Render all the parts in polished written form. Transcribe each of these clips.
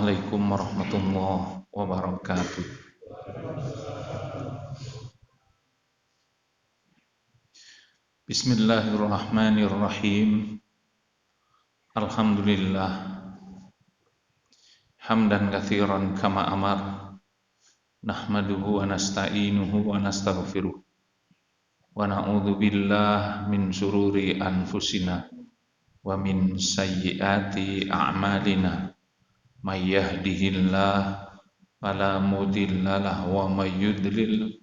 Assalamualaikum warahmatullahi wabarakatuh. Bismillahirrahmanirrahim. Alhamdulillah. Hamdan katsiran kama amar. Nahmaduhu wa nasta'inuhu wa nastaghfiruh. Wa na'udzu billahi min syururi anfusina wa min sayyiati a'malina. May yahdihillahu fala mudilla lahu wa may yudlil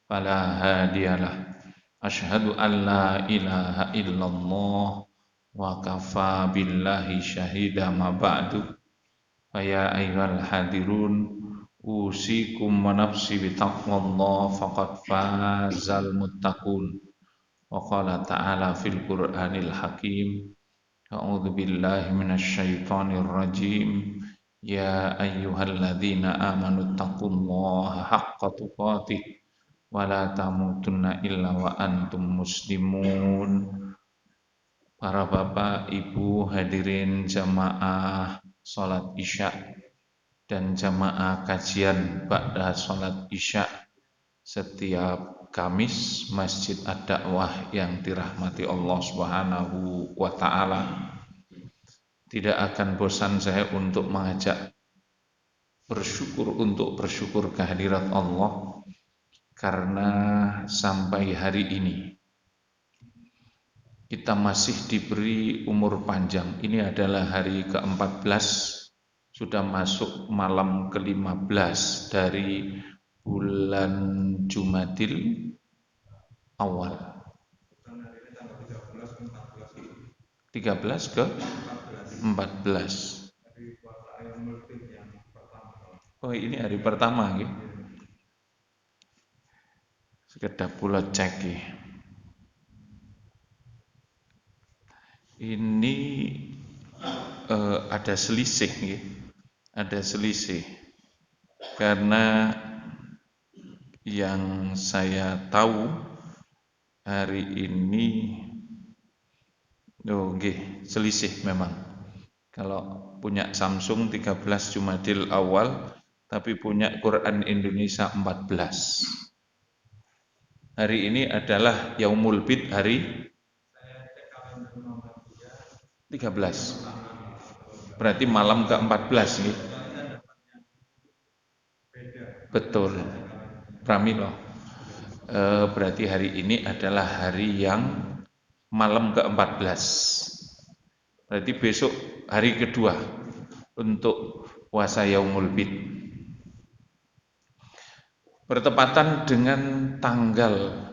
fala hadiyalah. Asyhadu an la ilaha illallah wa kafa billahi syahida ma ba'du. Faya ayyuhal hadirun usikum wa nafsi bitaqwallah faqad fazal muttaqun. Wa qala ta'ala fil Qur'anil Hakim. A'udzu billahi minasy syaithanir rajim. Ya ayyuhalladzina amanu taqullaha haqqa tuqatih wa la tamutunna illa wa antum muslimun. Para bapak, ibu, hadirin jamaah salat Isya dan jamaah kajian ba'da salat Isya setiap Kamis Masjid Ad-Da'wah yang dirahmati Allah Subhanahu wa taala. Tidak akan bosan saya untuk mengajak bersyukur kehadirat Allah. Karena sampai hari ini kita masih diberi umur panjang. Ini adalah hari ke-14, sudah masuk malam ke-15 dari bulan Jumadil awal. 13 ke 14. Oh, ini hari pertama gitu. Sekedar pula cek ya. Ini ada selisih ya. Ada selisih karena yang saya tahu hari ini selisih memang. Kalau punya Samsung 13 Jumadil awal tapi punya Quran Indonesia 14. Hari ini adalah Yaumul Bid hari 13. Berarti malam ke-14 nih. Betul. Pramilo. Berarti hari ini adalah hari yang malam ke-14. Berarti besok hari kedua untuk puasa Yaumul Bid. Bertepatan dengan tanggal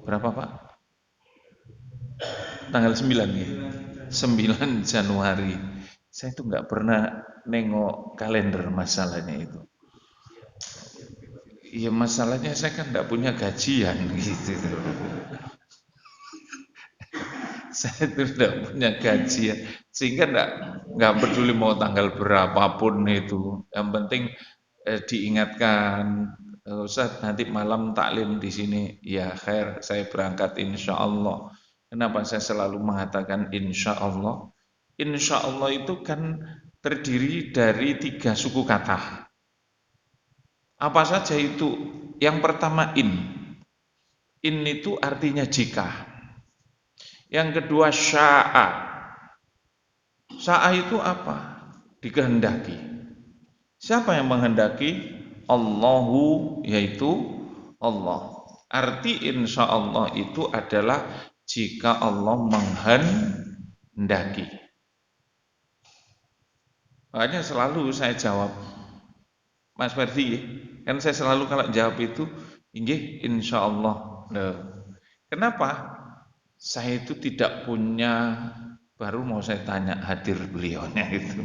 berapa Pak? Tanggal 9 ya? 9 Januari. Saya tuh nggak pernah nengok kalender masalahnya itu. Ya masalahnya saya kan nggak punya gajian gitu. Saya tuh nggak punya gajian, sehingga nggak peduli mau tanggal berapapun itu. Yang penting diingatkan, Ustaz nanti malam taklim di sini. Ya khair, saya berangkat insya Allah. Kenapa saya selalu mengatakan insya Allah? Insya Allah itu kan terdiri dari 3 suku kata. Apa saja itu? Yang pertama in. In itu artinya jika. Yang kedua sya'a. Sya'a itu apa? Dikehendaki. Siapa yang menghendaki? Allahu, yaitu Allah. Arti insya Allah itu adalah jika Allah menghendaki. Makanya selalu saya jawab, Mas Ferdi, kan saya selalu kalau jawab itu, inggih insya Allah. Kenapa? Saya itu tidak punya, baru mau saya tanya hadir beliaunya itu.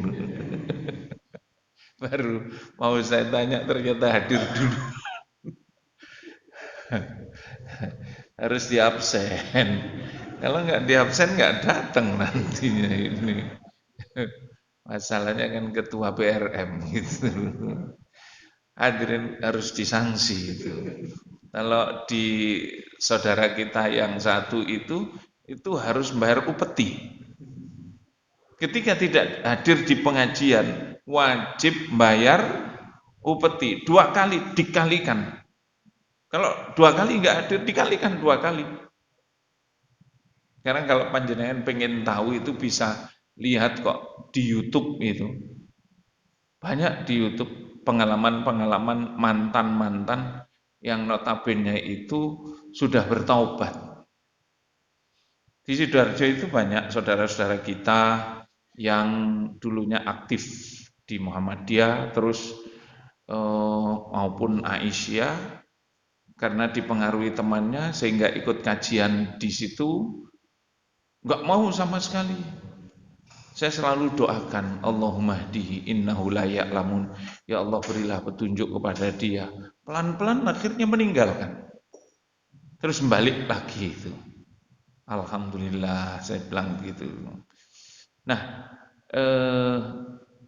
Baru mau saya tanya ternyata hadir dulu. Harus di absen. Kalau nggak di absen nggak datang nantinya ini. Masalahnya kan ketua PRM gitu. Hadirin harus disanksi itu. Kalau di saudara kita yang satu itu harus membayar upeti. Ketika tidak hadir di pengajian, wajib bayar upeti 2 kali dikalikan. Kalau 2 kali nggak hadir dikalikan 2 kali. Sekarang kalau panjenengan pengen tahu itu bisa lihat kok di YouTube itu. Banyak di YouTube pengalaman-pengalaman mantan-mantan yang notabene itu sudah bertaubat. Di Sidoarjo itu banyak saudara-saudara kita yang dulunya aktif di Muhammadiyah, terus maupun Aisyah, karena dipengaruhi temannya sehingga ikut kajian di situ, nggak mau sama sekali. Saya selalu doakan, Allahumma hdihi innahu la ya'lamun. Ya Allah berilah petunjuk kepada dia. Pelan-pelan akhirnya meninggalkan. Terus balik lagi itu. Alhamdulillah saya bilang begitu. Nah, eh,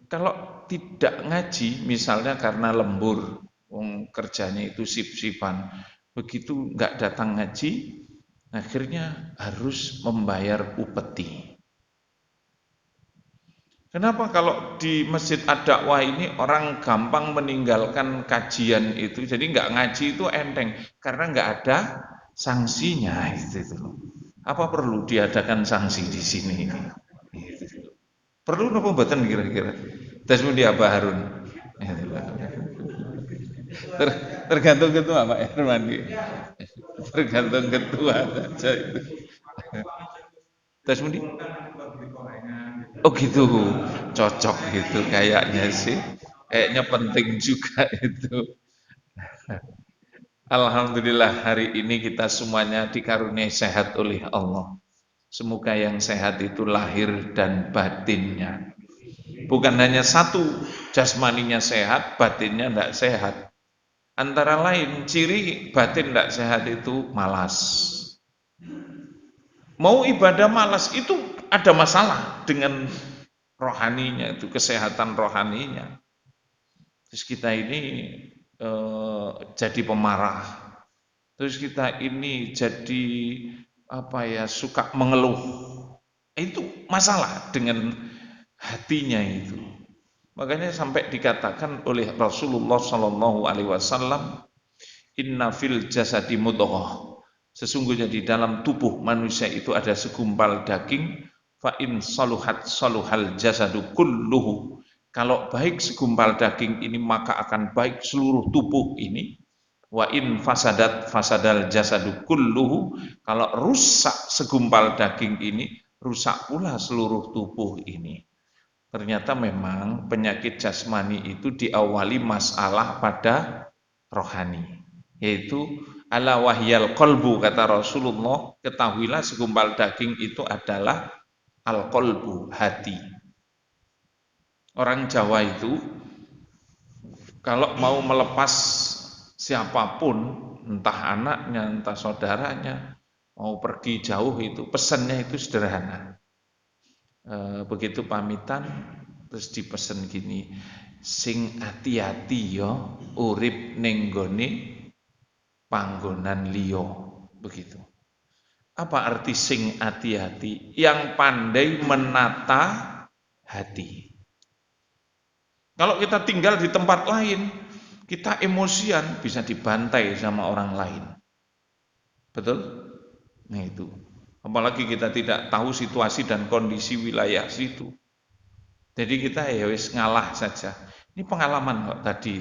kalau tidak ngaji misalnya karena lembur, kerjanya itu sip-sipan, begitu nggak datang ngaji, akhirnya harus membayar upeti. Kenapa kalau di masjid ad-dakwah ini orang gampang meninggalkan kajian itu, jadi nggak ngaji itu enteng, karena nggak ada sanksinya itu loh. Apa perlu diadakan sanksi di sini? Perlu apa mboten kira-kira? Tasmudi apa Harun? Ter, tergantung ketua Pak Hermandi. Tergantung ketua saja itu. Tasmudi? Oh gitu, cocok gitu kayaknya sih. Kayaknya penting juga itu. Alhamdulillah hari ini kita semuanya dikaruniai sehat oleh Allah. Semoga yang sehat itu lahir dan batinnya. Bukan hanya satu, jasmaninya sehat, batinnya tidak sehat. Antara lain ciri batin tidak sehat itu malas. Mau ibadah malas itu ada masalah dengan rohaninya itu, kesehatan rohaninya. Terus kita ini jadi pemarah. Terus kita ini jadi apa ya, suka mengeluh. Itu masalah dengan hatinya itu. Makanya sampai dikatakan oleh Rasulullah Shallallahu Alaihi Wasallam, Inna fil jasadi mudghah. Sesungguhnya di dalam tubuh manusia itu ada segumpal daging. Fa in saluhat saluhal jasadu kulluhu. Kalau baik segumpal daging ini maka akan baik seluruh tubuh ini. Wa in fasadat fasadal jasadu kulluhu. Kalau rusak segumpal daging ini, rusak pula seluruh tubuh ini. Ternyata memang penyakit jasmani itu diawali masalah pada rohani, yaitu ala wahyal qalbu, kata Rasulullah, ketahuilah segumpal daging itu adalah al qalbu, hati. Orang Jawa itu kalau mau melepas siapapun, entah anaknya, entah saudaranya, mau pergi jauh itu pesannya itu sederhana. Begitu pamitan terus dipesen gini, sing hati-hati yo urip ning gone panggonan liya, begitu. Apa arti sing hati-hati? Yang pandai menata hati. Kalau kita tinggal di tempat lain, kita emosian bisa dibantai sama orang lain. Betul? Nah itu. Apalagi kita tidak tahu situasi dan kondisi wilayah situ. Jadi kita ya wis ngalah saja. Ini pengalaman kok tadi.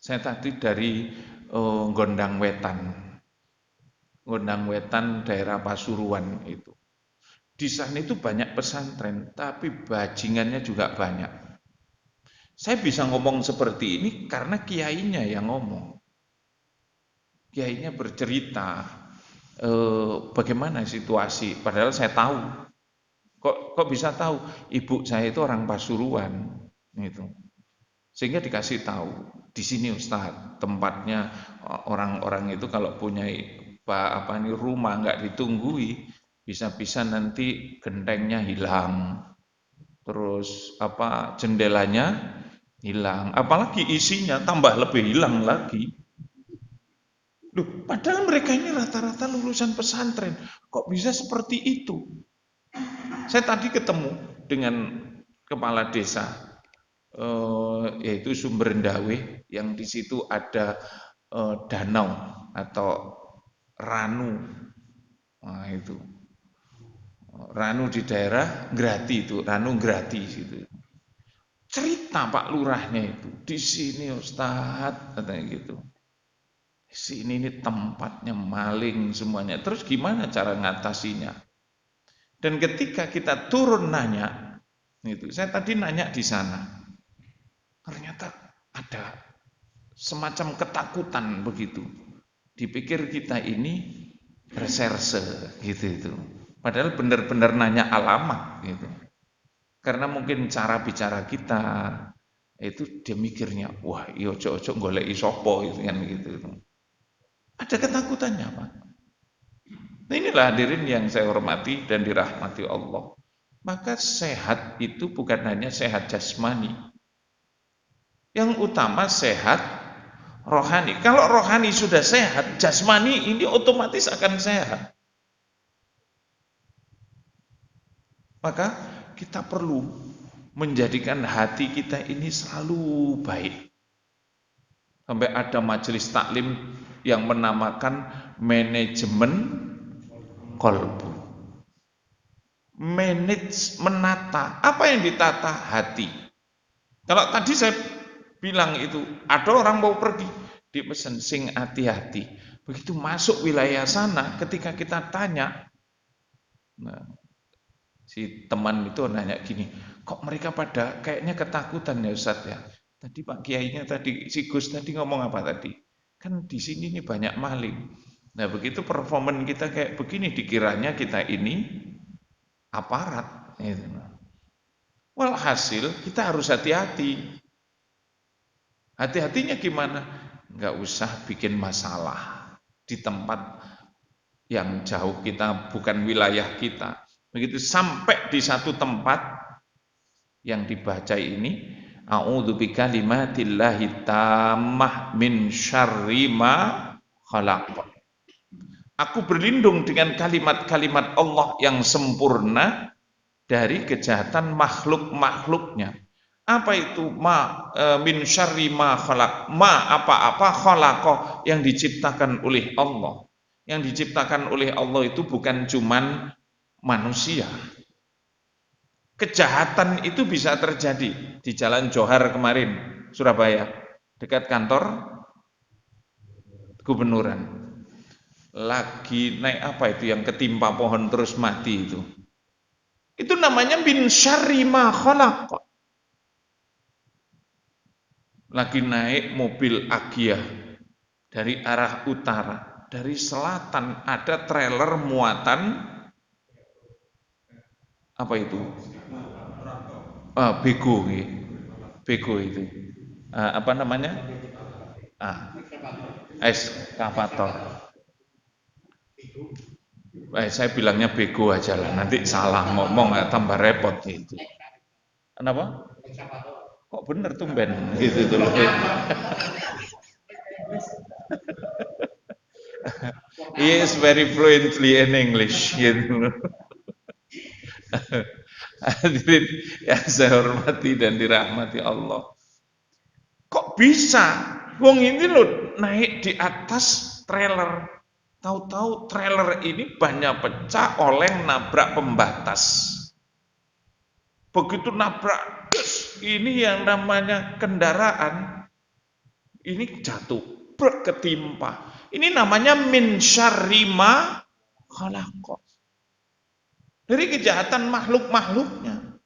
Saya tadi dari Gondang Wetan. Gondang Wetan daerah Pasuruan itu. Di sana itu banyak pesantren, tapi bajingannya juga banyak. Saya bisa ngomong seperti ini karena kiainya yang ngomong. Kiainya bercerita bagaimana situasi, padahal saya tahu. Kok bisa tahu? Ibu saya itu orang Pasuruan, gitu. Sehingga dikasih tahu, di sini Ustadz, tempatnya orang-orang itu kalau punya rumah nggak ditunggui, bisa-bisa nanti gentengnya hilang, terus jendelanya hilang, apalagi isinya tambah lebih hilang lagi. Loh, padahal mereka ini rata-rata lulusan pesantren, kok bisa seperti itu? Saya tadi ketemu dengan kepala desa, yaitu Sumberendawe, yang di situ ada danau atau ranu. Nah, itu ranu di daerah Grati, itu ranu Grati situ. Cerita Pak Lurahnya itu, di sini Ustadz katanya gitu. Sini ini tempatnya maling semuanya. Terus gimana cara ngatasinya? Dan ketika kita turun nanya, itu saya tadi nanya di sana, ternyata ada semacam ketakutan begitu. Dipikir kita ini reserse gitu itu. Padahal benar-benar nanya alamat gitu. Karena mungkin cara bicara kita itu dia mikirnya, wah iya ojo-ojo golek isopo gitu kan gitu. Ada ketakutannya Pak. Nah, inilah hadirin yang saya hormati dan dirahmati Allah. Maka sehat itu bukan hanya sehat jasmani. Yang utama sehat rohani. Kalau rohani sudah sehat, jasmani ini otomatis akan sehat. Maka kita perlu menjadikan hati kita ini selalu baik. Sampai ada majelis taklim yang menamakan manajemen kolbu. Menata. Apa yang ditata? Hati. Kalau tadi saya bilang itu, ada orang mau pergi, dipesan sing hati-hati. Begitu masuk wilayah sana, ketika kita tanya, nah, si teman itu nanya gini, kok mereka pada kayaknya ketakutan ya Ustadz ya. Tadi Pak Kiainya tadi, si Gus tadi ngomong apa tadi? Kan di sini nih banyak maling. Nah begitu performan kita kayak begini, dikiranya kita ini aparat. Gitu. Walhasil kita harus hati-hati. Hati-hatinya gimana? Nggak usah bikin masalah di tempat yang jauh kita, bukan wilayah kita. Begitu sampai di satu tempat yang dibaca ini, a'udzu bikalimatillahi tammah min syarri ma khalaq. Aku berlindung dengan kalimat-kalimat Allah yang sempurna dari kejahatan makhluk-makhluknya. Apa itu min syarri ma khalaq? Ma apa-apa khalaqa yang diciptakan oleh Allah. Yang diciptakan oleh Allah itu bukan cuman manusia. Kejahatan itu bisa terjadi di Jalan Johar kemarin, Surabaya, dekat kantor gubernuran. Lagi naik apa itu yang ketimpa pohon terus mati itu. Itu namanya min syarri ma khalaq. Lagi naik mobil Agia dari arah utara, dari selatan ada trailer muatan apa itu? Bego, bego itu. Apa namanya? Eskavator. Saya bilangnya bego aja lah, nanti salah ngomong tambah repot gitu. Kenapa? Kok bener tumben gitu tuh. He is very fluently in English gitu. Hadirin yang saya hormati dan dirahmati Allah. Kok bisa? Wong ini loh naik di atas trailer. Tahu-tahu trailer ini banyak pecah oleng nabrak pembatas. Begitu nabrak, ini yang namanya kendaraan ini jatuh, ketimpa. Ini namanya min syarri ma khalaq. Dari kejahatan makhluk-makhluknya.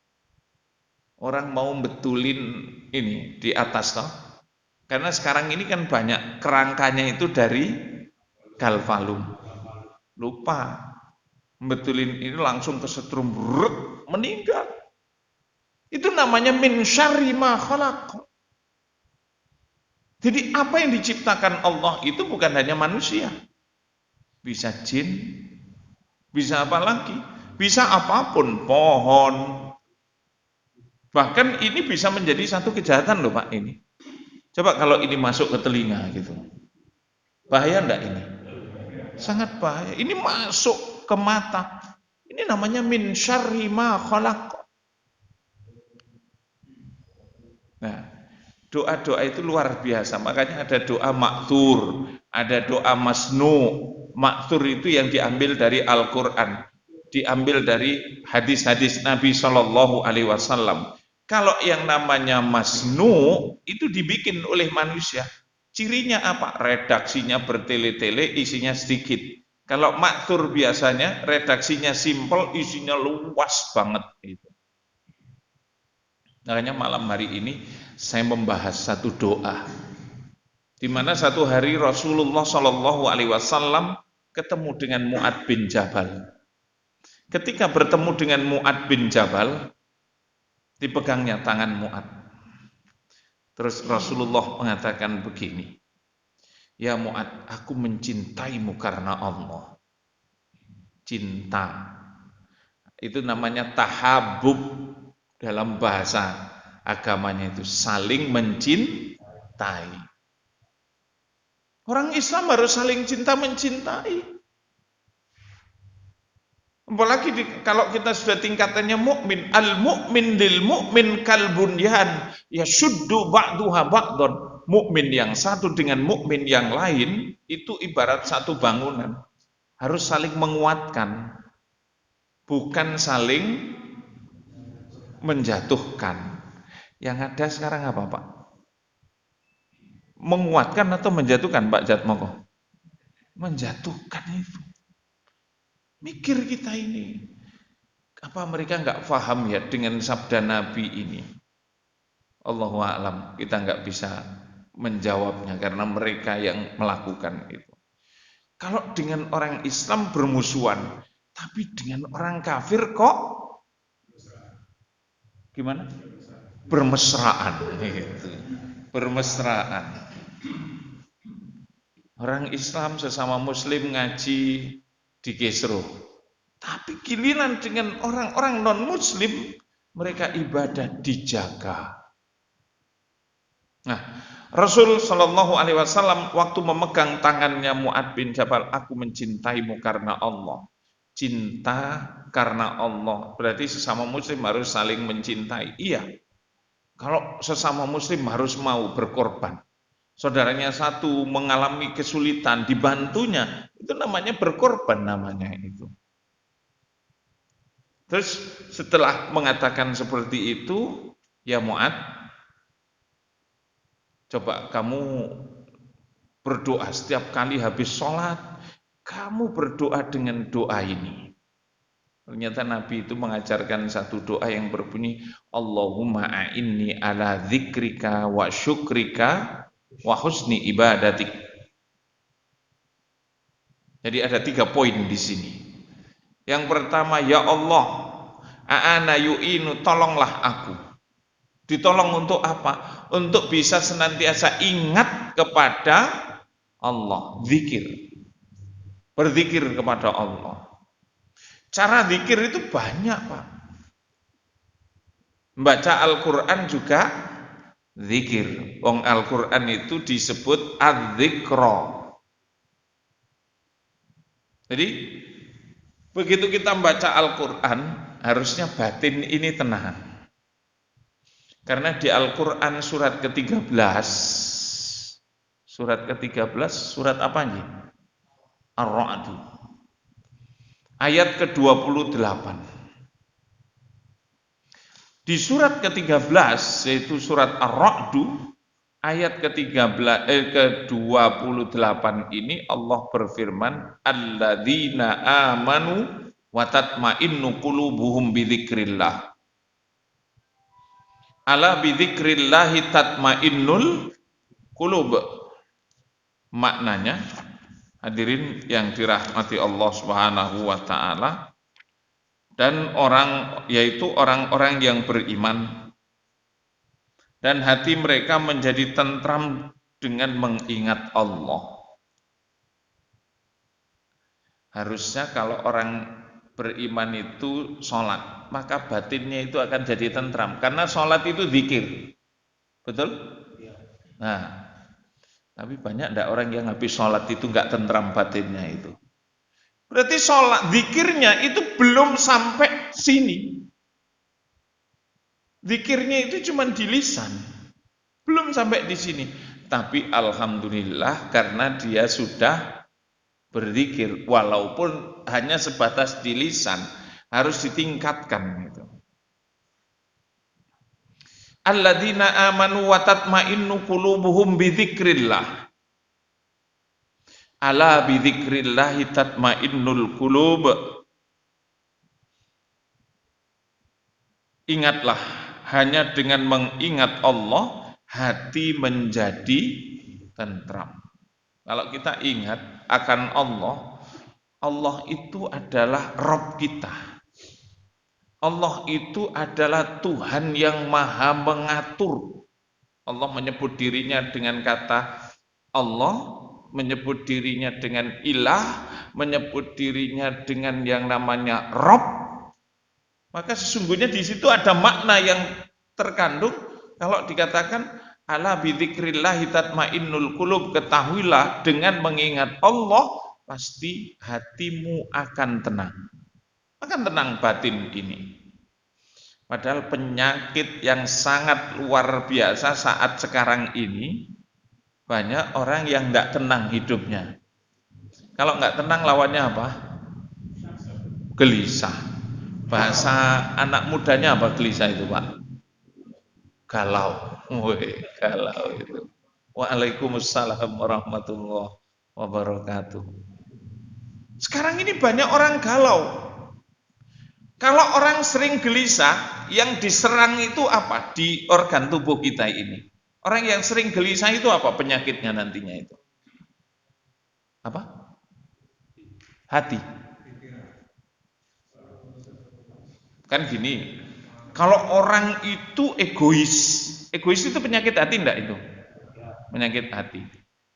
Orang mau betulin ini di atas toh. Karena sekarang ini kan banyak kerangkanya itu dari galvalum. Lupa. Betulin ini langsung kesetrum, meninggal. Itu namanya min syarri ma khalaq. Jadi apa yang diciptakan Allah itu bukan hanya manusia. Bisa jin, bisa apa lagi? Bisa apapun, pohon. Bahkan ini bisa menjadi satu kejahatan loh Pak ini. Coba kalau ini masuk ke telinga gitu. Bahaya enggak ini? Sangat bahaya. Ini masuk ke mata. Ini Ini namanya min syarri ma khalaq. Nah, doa-doa itu luar biasa. Makanya ada doa maktur, ada doa masnu. Maktur itu yang diambil dari Al-Quran, diambil dari hadis-hadis Nabi Shallallahu Alaihi Wasallam. Kalau yang namanya masnu itu dibikin oleh manusia. Cirinya apa? Redaksinya bertele-tele, isinya sedikit. Kalau maktur biasanya redaksinya simpel, isinya luas banget. Gitu. Makanya malam hari ini saya membahas satu doa, di mana satu hari Rasulullah Shallallahu Alaihi Wasallam ketemu dengan Mu'ad bin Jabal. Ketika bertemu dengan Mu'ad bin Jabal, dipegangnya tangan Mu'ad. Terus Rasulullah mengatakan begini, ya Mu'ad, aku mencintaimu karena Allah. Cinta itu namanya tahabub. Dalam bahasa agamanya itu saling mencintai. Orang Islam harus saling cinta mencintai. Apalagi kalau kita sudah tingkatannya mukmin, al mukmin lil mukmin kal bunyan yashuddu ba'duha ba'don. Mukmin yang satu dengan mukmin yang lain itu ibarat satu bangunan, harus saling menguatkan, bukan saling menjatuhkan. Yang ada sekarang apa Pak? Menguatkan atau menjatuhkan Pak Jatmoko? Menjatuhkan itu. Mikir kita ini. Apa mereka nggak paham ya dengan sabda Nabi ini? Allahu a'lam, kita nggak bisa menjawabnya karena mereka yang melakukan itu. Kalau dengan orang Islam bermusuhan, tapi dengan orang kafir kok gimana? Bermesraan gitu. Bermesraan. Orang Islam sesama muslim ngaji di Kisruh. Tapi giliran dengan orang-orang non-muslim, mereka ibadah dijaga. Nah, Rasul Shallallahu Alaihi Wasallam waktu memegang tangannya Mu'ad bin Jabal, aku mencintaimu karena Allah. Cinta karena Allah, berarti sesama muslim harus saling mencintai. Iya, kalau sesama muslim harus mau berkorban. Saudaranya satu mengalami kesulitan, dibantunya, itu namanya berkorban namanya itu. Terus setelah mengatakan seperti itu, ya Mu'ad, coba kamu berdoa setiap kali habis sholat, kamu berdoa dengan doa ini. Ternyata Nabi itu mengajarkan satu doa yang berbunyi, Allahumma a'inni ala dzikrika wa syukrika wa husni ibadatik. Jadi ada 3 poin di sini. Yang pertama, ya Allah, a'ana yu'inu, tolonglah aku. Ditolong untuk apa? Untuk bisa senantiasa ingat kepada Allah, zikir. Berzikir kepada Allah. Cara zikir itu banyak, Pak. Membaca Al-Quran juga zikir. Wong Al-Quran itu disebut az-zikra. Jadi begitu kita membaca Al-Quran, harusnya batin ini tenang. Karena di Al-Quran surat ke-13, surat apa ini? Ar-Ra'd. Ayat ke-28. Di surat ke-13, yaitu surat Ar-Ra'd, ayat ke-28 ini Allah berfirman, alladzina amanu wa tatma'innu qulubuhum bidzikrillah. Ala bidzikrillahi tatmainnul qulub. Maknanya, hadirin yang dirahmati Allah Subhanahu wa taala, dan yaitu orang-orang yang beriman dan hati mereka menjadi tentram dengan mengingat Allah. Harusnya kalau orang beriman itu sholat, maka batinnya itu akan jadi tentram, karena sholat itu zikir, betul? Nah, tapi banyak enggak orang yang habis sholat itu enggak tentram batinnya itu. Berarti sholat, zikirnya itu belum sampai sini. Zikirnya itu cuma di lisan, belum sampai di sini. Tapi alhamdulillah karena dia sudah berzikir, walaupun hanya sebatas di lisan, harus ditingkatkan itu. Alladzina amanu wa tatma'innu qulubuhum bidzikrillah. Ala bidzikrillahi tatmainnul qulub. Ingatlah, hanya dengan mengingat Allah hati menjadi tentram. Kalau kita ingat akan Allah, Allah itu adalah Rabb kita. Allah itu adalah Tuhan yang maha mengatur. Allah menyebut dirinya dengan kata Allah, menyebut dirinya dengan ilah, menyebut dirinya dengan yang namanya Rob, maka sesungguhnya di situ ada makna yang terkandung. Kalau dikatakan ala bidzikrillahi tatmainnul qulub, ketahuilah dengan mengingat Allah pasti hatimu akan tenang batin ini. Padahal penyakit yang sangat luar biasa saat sekarang ini, banyak orang yang nggak tenang hidupnya. Kalau nggak tenang lawannya apa? Gelisah. Bahasa anak mudanya apa gelisah itu, Pak? Galau. Woi, galau itu. Waalaikumsalam warahmatullahi wabarakatuh. Sekarang ini banyak orang galau. Kalau orang sering gelisah, yang diserang itu apa? Di organ tubuh kita ini. Orang yang sering gelisah itu apa penyakitnya nantinya itu? Apa? Hati. Kan gini, kalau orang itu egois itu penyakit hati enggak itu? Penyakit hati.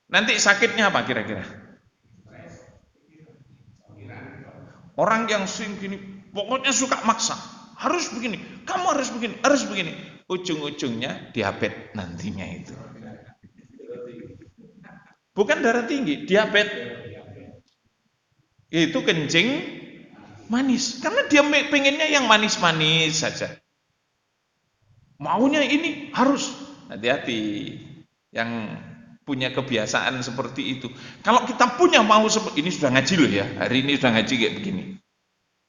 Nanti sakitnya apa kira-kira? Orang yang sering gini, pokoknya suka maksa, harus begini, kamu harus begini, harus begini. Ujung-ujungnya diabetes nantinya itu. Bukan darah tinggi, diabetes. Itu kencing manis. Karena dia pengennya yang manis-manis saja. Maunya ini harus. Hati-hati yang punya kebiasaan seperti itu. Kalau kita punya mau seperti ini, sudah ngaji loh ya. Hari ini sudah ngaji kayak begini.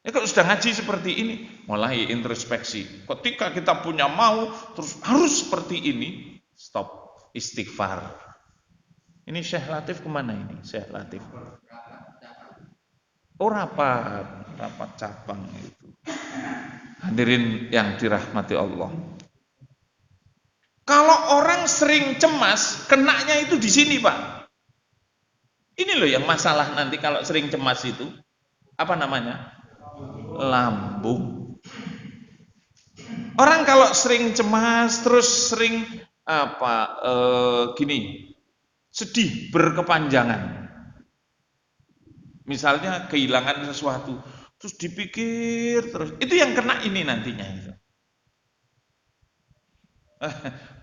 Ya kalau sudah ngaji seperti ini, mulai introspeksi. Ketika kita punya mau terus harus seperti ini, stop, istighfar. Ini Syekh Latif kemana ini? Syekh Latif. Oh rapat cabang itu. Hadirin yang dirahmati Allah. Kalau orang sering cemas, kenanya itu di sini, Pak. Ini loh yang masalah nanti kalau sering cemas itu. Apa namanya? Lambung. Orang kalau sering cemas, terus sering gini, sedih berkepanjangan. Misalnya kehilangan sesuatu, terus dipikir terus, itu yang kena ini nantinya itu.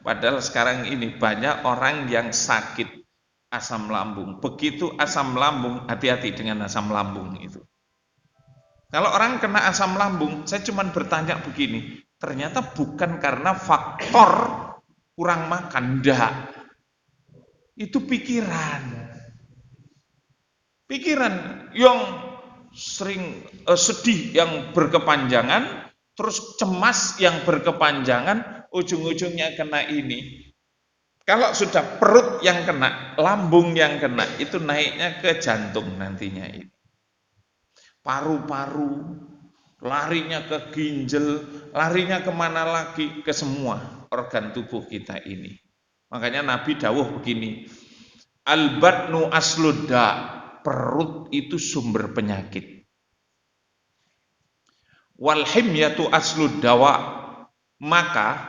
Padahal sekarang ini banyak orang yang sakit asam lambung. Begitu asam lambung, hati-hati dengan asam lambung itu. Kalau orang kena asam lambung, saya cuma bertanya begini, ternyata bukan karena faktor kurang makan, enggak. Itu pikiran. Pikiran yang sering sedih yang berkepanjangan, terus cemas yang berkepanjangan, ujung-ujungnya kena ini. Kalau sudah perut yang kena, lambung yang kena, itu naiknya ke jantung nantinya ini. Paru-paru, larinya ke ginjal, larinya kemana lagi? Ke semua organ tubuh kita ini. Makanya Nabi dawuh begini, al-batnu asludda, perut itu sumber penyakit. Wal himyatu aslud dawa, maka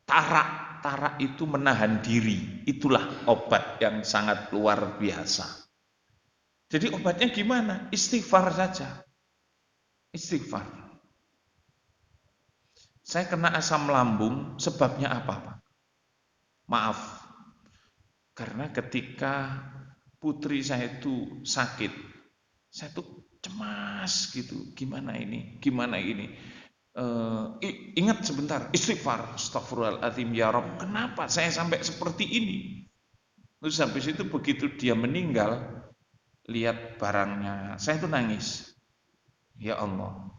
tarak itu menahan diri. Itulah obat yang sangat luar biasa. Jadi obatnya gimana? Istighfar saja. Istighfar. Saya kena asam lambung, sebabnya apa, Pak? Maaf. Karena ketika putri saya itu sakit, Saya tuh cemas gitu, gimana ini, gimana ini. Ingat sebentar, istighfar, astagfirullahaladzim ya Rob, kenapa saya sampai seperti ini? Terus habis itu begitu dia meninggal, lihat barangnya, saya tuh nangis. Ya Allah,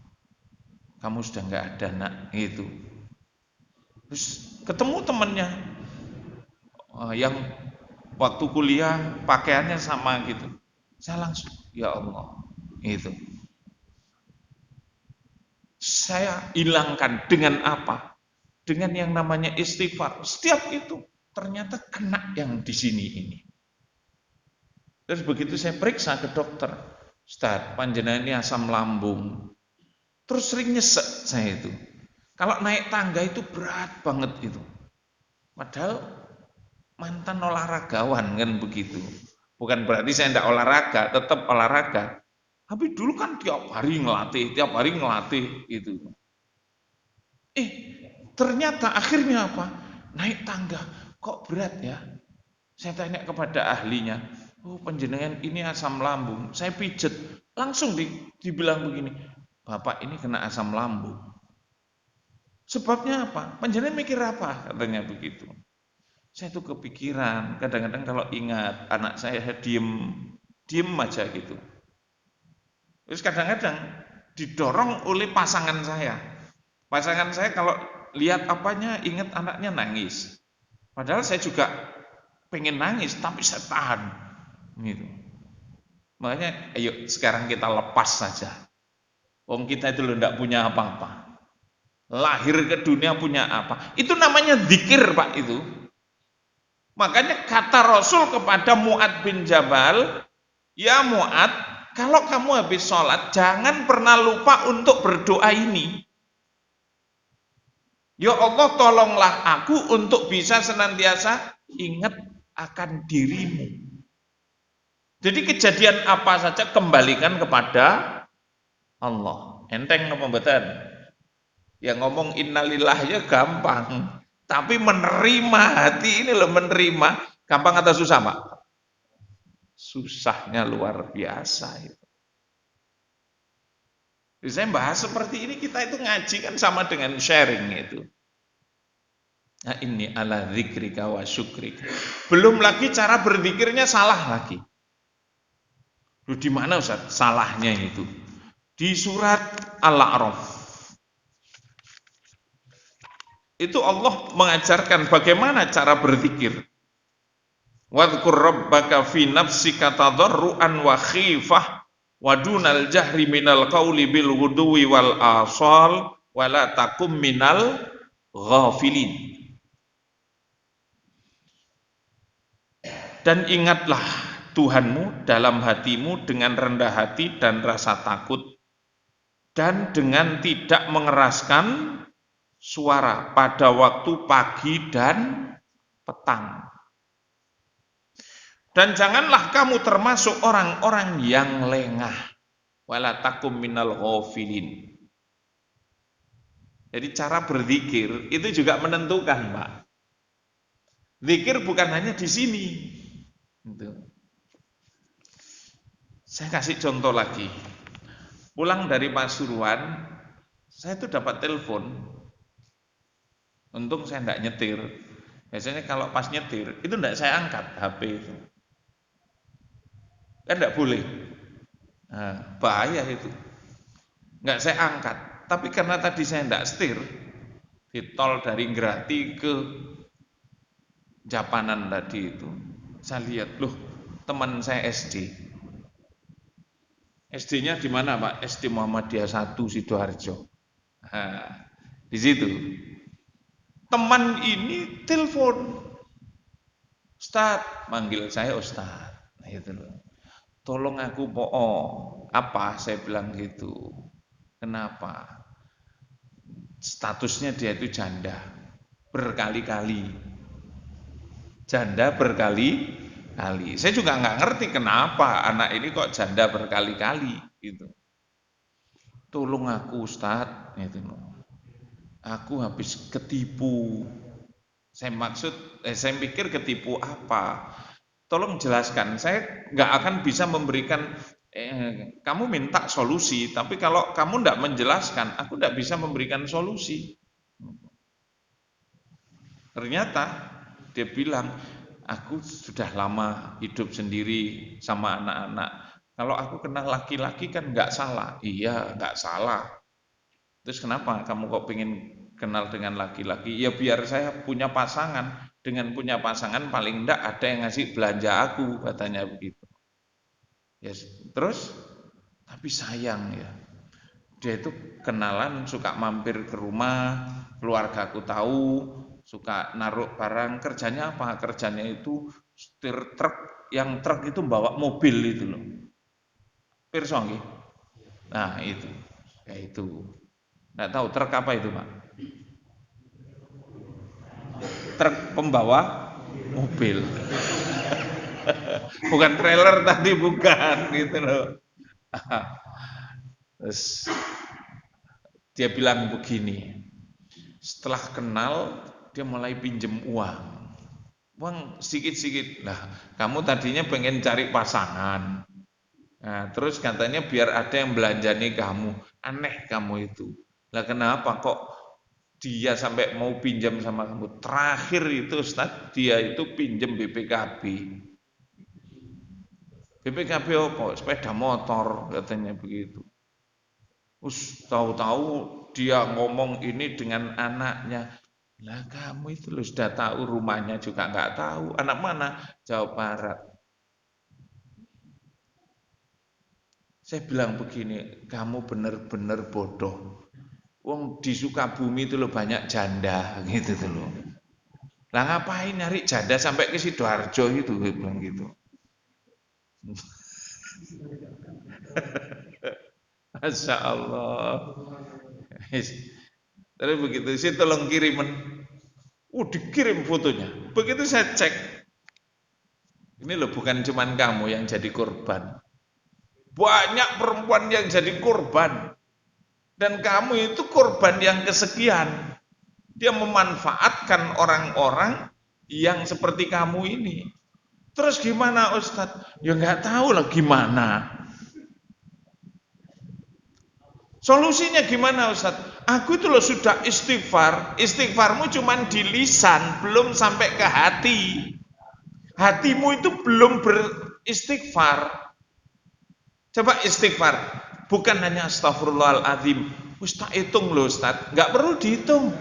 kamu sudah nggak ada nak, gitu. Terus ketemu temannya yang waktu kuliah pakaiannya sama gitu. Saya langsung, ya Allah, itu. Saya hilangkan dengan apa? Dengan yang namanya istighfar. Setiap itu ternyata kena yang di sini ini. Terus begitu saya periksa ke dokter, Ustaz, panjenengan ini asam lambung. Terus sering nyesek saya itu. Kalau naik tangga itu berat banget itu. Padahal mantan olahragawan kan begitu. Bukan berarti saya tidak olahraga, tetap olahraga. Tapi dulu kan tiap hari ngelatih itu. Eh, ternyata akhirnya apa? Naik tangga, kok berat ya? Saya tanya kepada ahlinya, oh panjenengan ini asam lambung. Saya pijet, langsung dibilang begini, Bapak ini kena asam lambung. Sebabnya apa? Panjenengan mikir apa? Katanya begitu. Saya tuh kepikiran, kadang-kadang kalau ingat anak saya diem aja gitu. Terus kadang-kadang didorong oleh pasangan saya. Pasangan saya kalau lihat apanya ingat anaknya nangis. Padahal saya juga pengen nangis tapi saya tahan gitu. Makanya ayo sekarang kita lepas saja. Wong kita itu loh enggak punya apa-apa. Lahir ke dunia punya apa? Itu namanya zikir, Pak itu. Makanya kata Rasul kepada Mu'ad bin Jabal, ya Mu'ad, kalau kamu habis sholat jangan pernah lupa untuk berdoa ini. Ya Allah, tolonglah aku untuk bisa senantiasa ingat akan dirimu. Jadi kejadian apa saja kembalikan kepada Allah. Enteng apa mboten? Yang ngomong innalillah ya gampang. Tapi menerima hati ini loh, menerima. Gampang atau susah, Pak? Susahnya luar biasa itu. Jadi saya bahas seperti ini, kita itu ngaji kan sama dengan sharing itu. Nah ini ala dzikrika wa syukrika. Belum lagi cara berzikirnya salah lagi. Loh di mana Ustaz salahnya itu? Di surat Al-A'raf. Itu Allah mengajarkan bagaimana cara berzikir. Wadhkur rabbaka fi nafsika tadarruan wa khifah wa dunal jahri minal qawli bil ghuduwi wal asal wa la takum minal ghafilin. Dan ingatlah Tuhanmu dalam hatimu dengan rendah hati dan rasa takut dan dengan tidak mengeraskan suara pada waktu pagi dan petang. Dan janganlah kamu termasuk orang-orang yang lengah. Wala takum minal ghafilin. Jadi cara berzikir itu juga menentukan, Pak. Zikir bukan hanya di sini. Gitu. Saya kasih contoh lagi. Pulang dari Pasuruan, saya tuh dapat telepon. Untung saya enggak nyetir. Biasanya kalau pas nyetir, itu enggak saya angkat HP itu. Kan enggak boleh. Nah, bahaya itu. Enggak saya angkat. Tapi karena tadi saya enggak setir, di tol dari Ngrati ke Japanan tadi itu, saya lihat, loh, teman saya SD. SD-nya di mana, Pak? SD Muhammadiyah 1 Sidoarjo. Nah, di situ. Teman ini telepon. Ustaz, manggil saya Ustaz. Nah, itu loh. Tolong aku apa? Saya bilang gitu. Kenapa? Statusnya dia itu janda. Berkali-kali. Janda berkali-kali. Saya juga nggak ngerti kenapa anak ini kok janda berkali-kali gitu. Tolong aku Ustaz, gitu. Aku habis ketipu. Saya pikir ketipu apa? Tolong jelaskan. Saya nggak akan bisa memberikan kamu minta solusi, tapi kalau kamu tidak menjelaskan, aku tidak bisa memberikan solusi. Ternyata dia bilang, aku sudah lama hidup sendiri sama anak-anak. Kalau aku kenal laki-laki kan nggak salah. Iya, nggak salah. Terus kenapa kamu kok pengen kenal dengan laki-laki? Ya biar saya punya pasangan. Dengan punya pasangan paling enggak ada yang ngasih belanja aku, katanya begitu. Ya, terus tapi sayang ya. Dia itu kenalan suka mampir ke rumah, keluargaku tahu, suka naruh barang, kerjanya apa? Kerjanya itu setir truk, yang truk itu bawa mobil itu loh. Pirsa nggih? Nah, itu. Ya itu. Enggak tahu truk apa itu, Pak? Truk pembawa mobil. Bukan trailer tadi, bukan gitu loh. Terus dia bilang begini, setelah kenal dia mulai pinjem uang. Uang sedikit-sedikit. Lah, kamu tadinya pengen cari pasangan. Nah, terus katanya biar ada yang belanjani kamu. Aneh kamu itu. Lah kenapa kok dia sampai mau pinjam sama kamu? Terakhir itu Ustaz, dia itu pinjam BPKB. BPKB apa? Sepeda motor katanya begitu. Tahu-tahu dia ngomong ini dengan anaknya. Lah kamu itu loh sudah tahu rumahnya juga nggak tahu. Anak mana? Jawa Barat. Saya bilang begini, kamu benar-benar bodoh. Wong di Sukabumi itu loh banyak janda gitu tuh loh. Lah ngapain nyari janda sampai ke Sidoarjo itu, dia bilang gitu. Masya Allah. Terus begitu sih tolong kiriman. Dikirim fotonya. Begitu saya cek, ini loh bukan cuman kamu yang jadi korban. Banyak perempuan yang jadi korban. Dan kamu itu korban yang kesekian. Dia memanfaatkan orang-orang yang seperti kamu ini. Terus gimana Ustadz? Ya nggak tahu lah gimana. Solusinya gimana Ustadz? Aku itu loh sudah istighfar. Istighfarmu cuma di lisan, belum sampai ke hati. Hatimu itu belum beristighfar. Coba istighfar. Bukan hanya astagfirullahaladzim. Ustaz hitung loh Ustaz. Nggak perlu dihitung.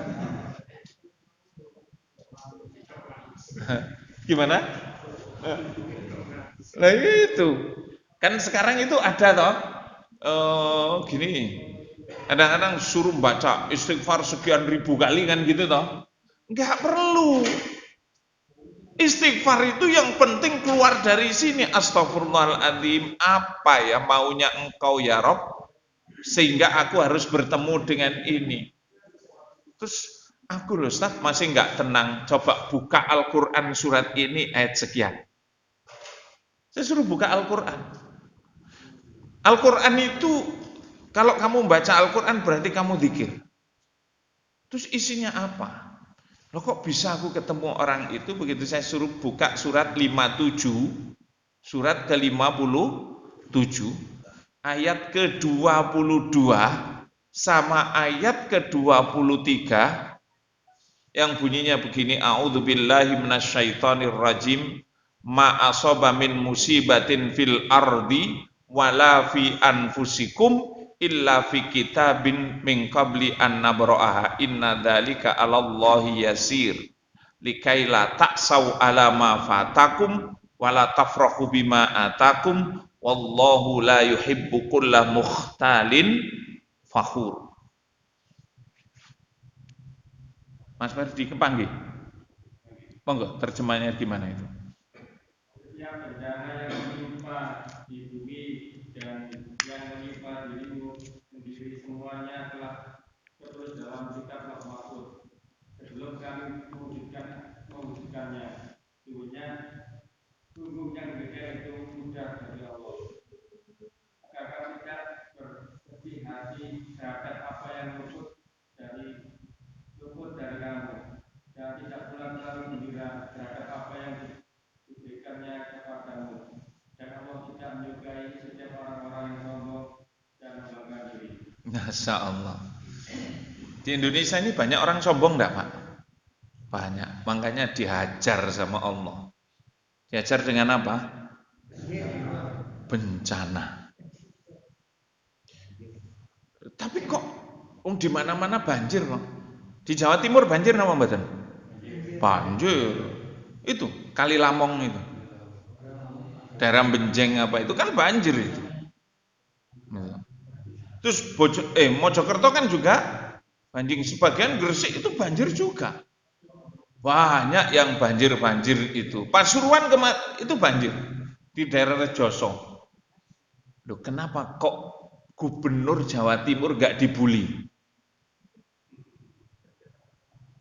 Gimana? Nah itu. Kan sekarang itu ada toh. Gini. Kadang-kadang suruh baca istighfar sekian ribu kali kan gitu toh. Nggak perlu. Istighfar itu yang penting keluar dari sini. Astagfirullahaladzim. Apa ya maunya engkau ya Rob? Sehingga aku harus bertemu dengan ini. Terus aku loh Ustaz masih nggak tenang. Coba buka Al-Quran surat ini ayat sekian. Saya suruh buka Al-Quran. Al-Quran itu kalau kamu baca Al-Quran berarti kamu zikir. Terus isinya apa? Loh kok bisa aku ketemu orang itu begitu saya suruh buka surat 57, surat ke-57, ayat ke-22 sama ayat ke-23 yang bunyinya begini, a'udzubillahi minasyaitonirrajim, ma asaba min musibatin fil ardi wala fi anfusikum illa fi kitabin min qabli an nabra'aha inna dzalika 'alallahi yasir likaila ta'sau ala ma fatakum wala tafrahu bima atakum wallahu la yuhibbu kulla mukhtalin fakhur. Mas Ferdi kepanggih. Monggo terjemahnya gimana itu? Setiap bencana yang menimpa di bumi dan yang menimpa dirimu sendiri semuanya telah tertulis dalam kitab Lauh Mahfuz. Sebelum kami mewujudkannya, sungguh yang demikian itu mudah dari Allah. Agar kami tidak bersedih hati terhadap apa yang luput dari kamu, dan tidak pula terlalu gembira terhadap apa yang diberikannya kepadamu. Dan Allah tidak menyukai setiap orang-orang Masya Allah. Di Indonesia ini banyak orang sombong enggak, Pak? Banyak. Makanya dihajar sama Allah. Dihajar dengan apa? Bencana. Tapi kok di mana-mana banjir, Pak? Di Jawa Timur banjir nama mboten? Banjir. Itu Kali Lamong itu. Daerah Benjeng apa itu kan banjir itu. Terus Mojokerto kan juga banjir, sebagian Gresik itu banjir juga. Banyak yang banjir-banjir itu. Pasuruan itu banjir di daerah Rejoso. Loh, kenapa kok gubernur Jawa Timur gak dibully?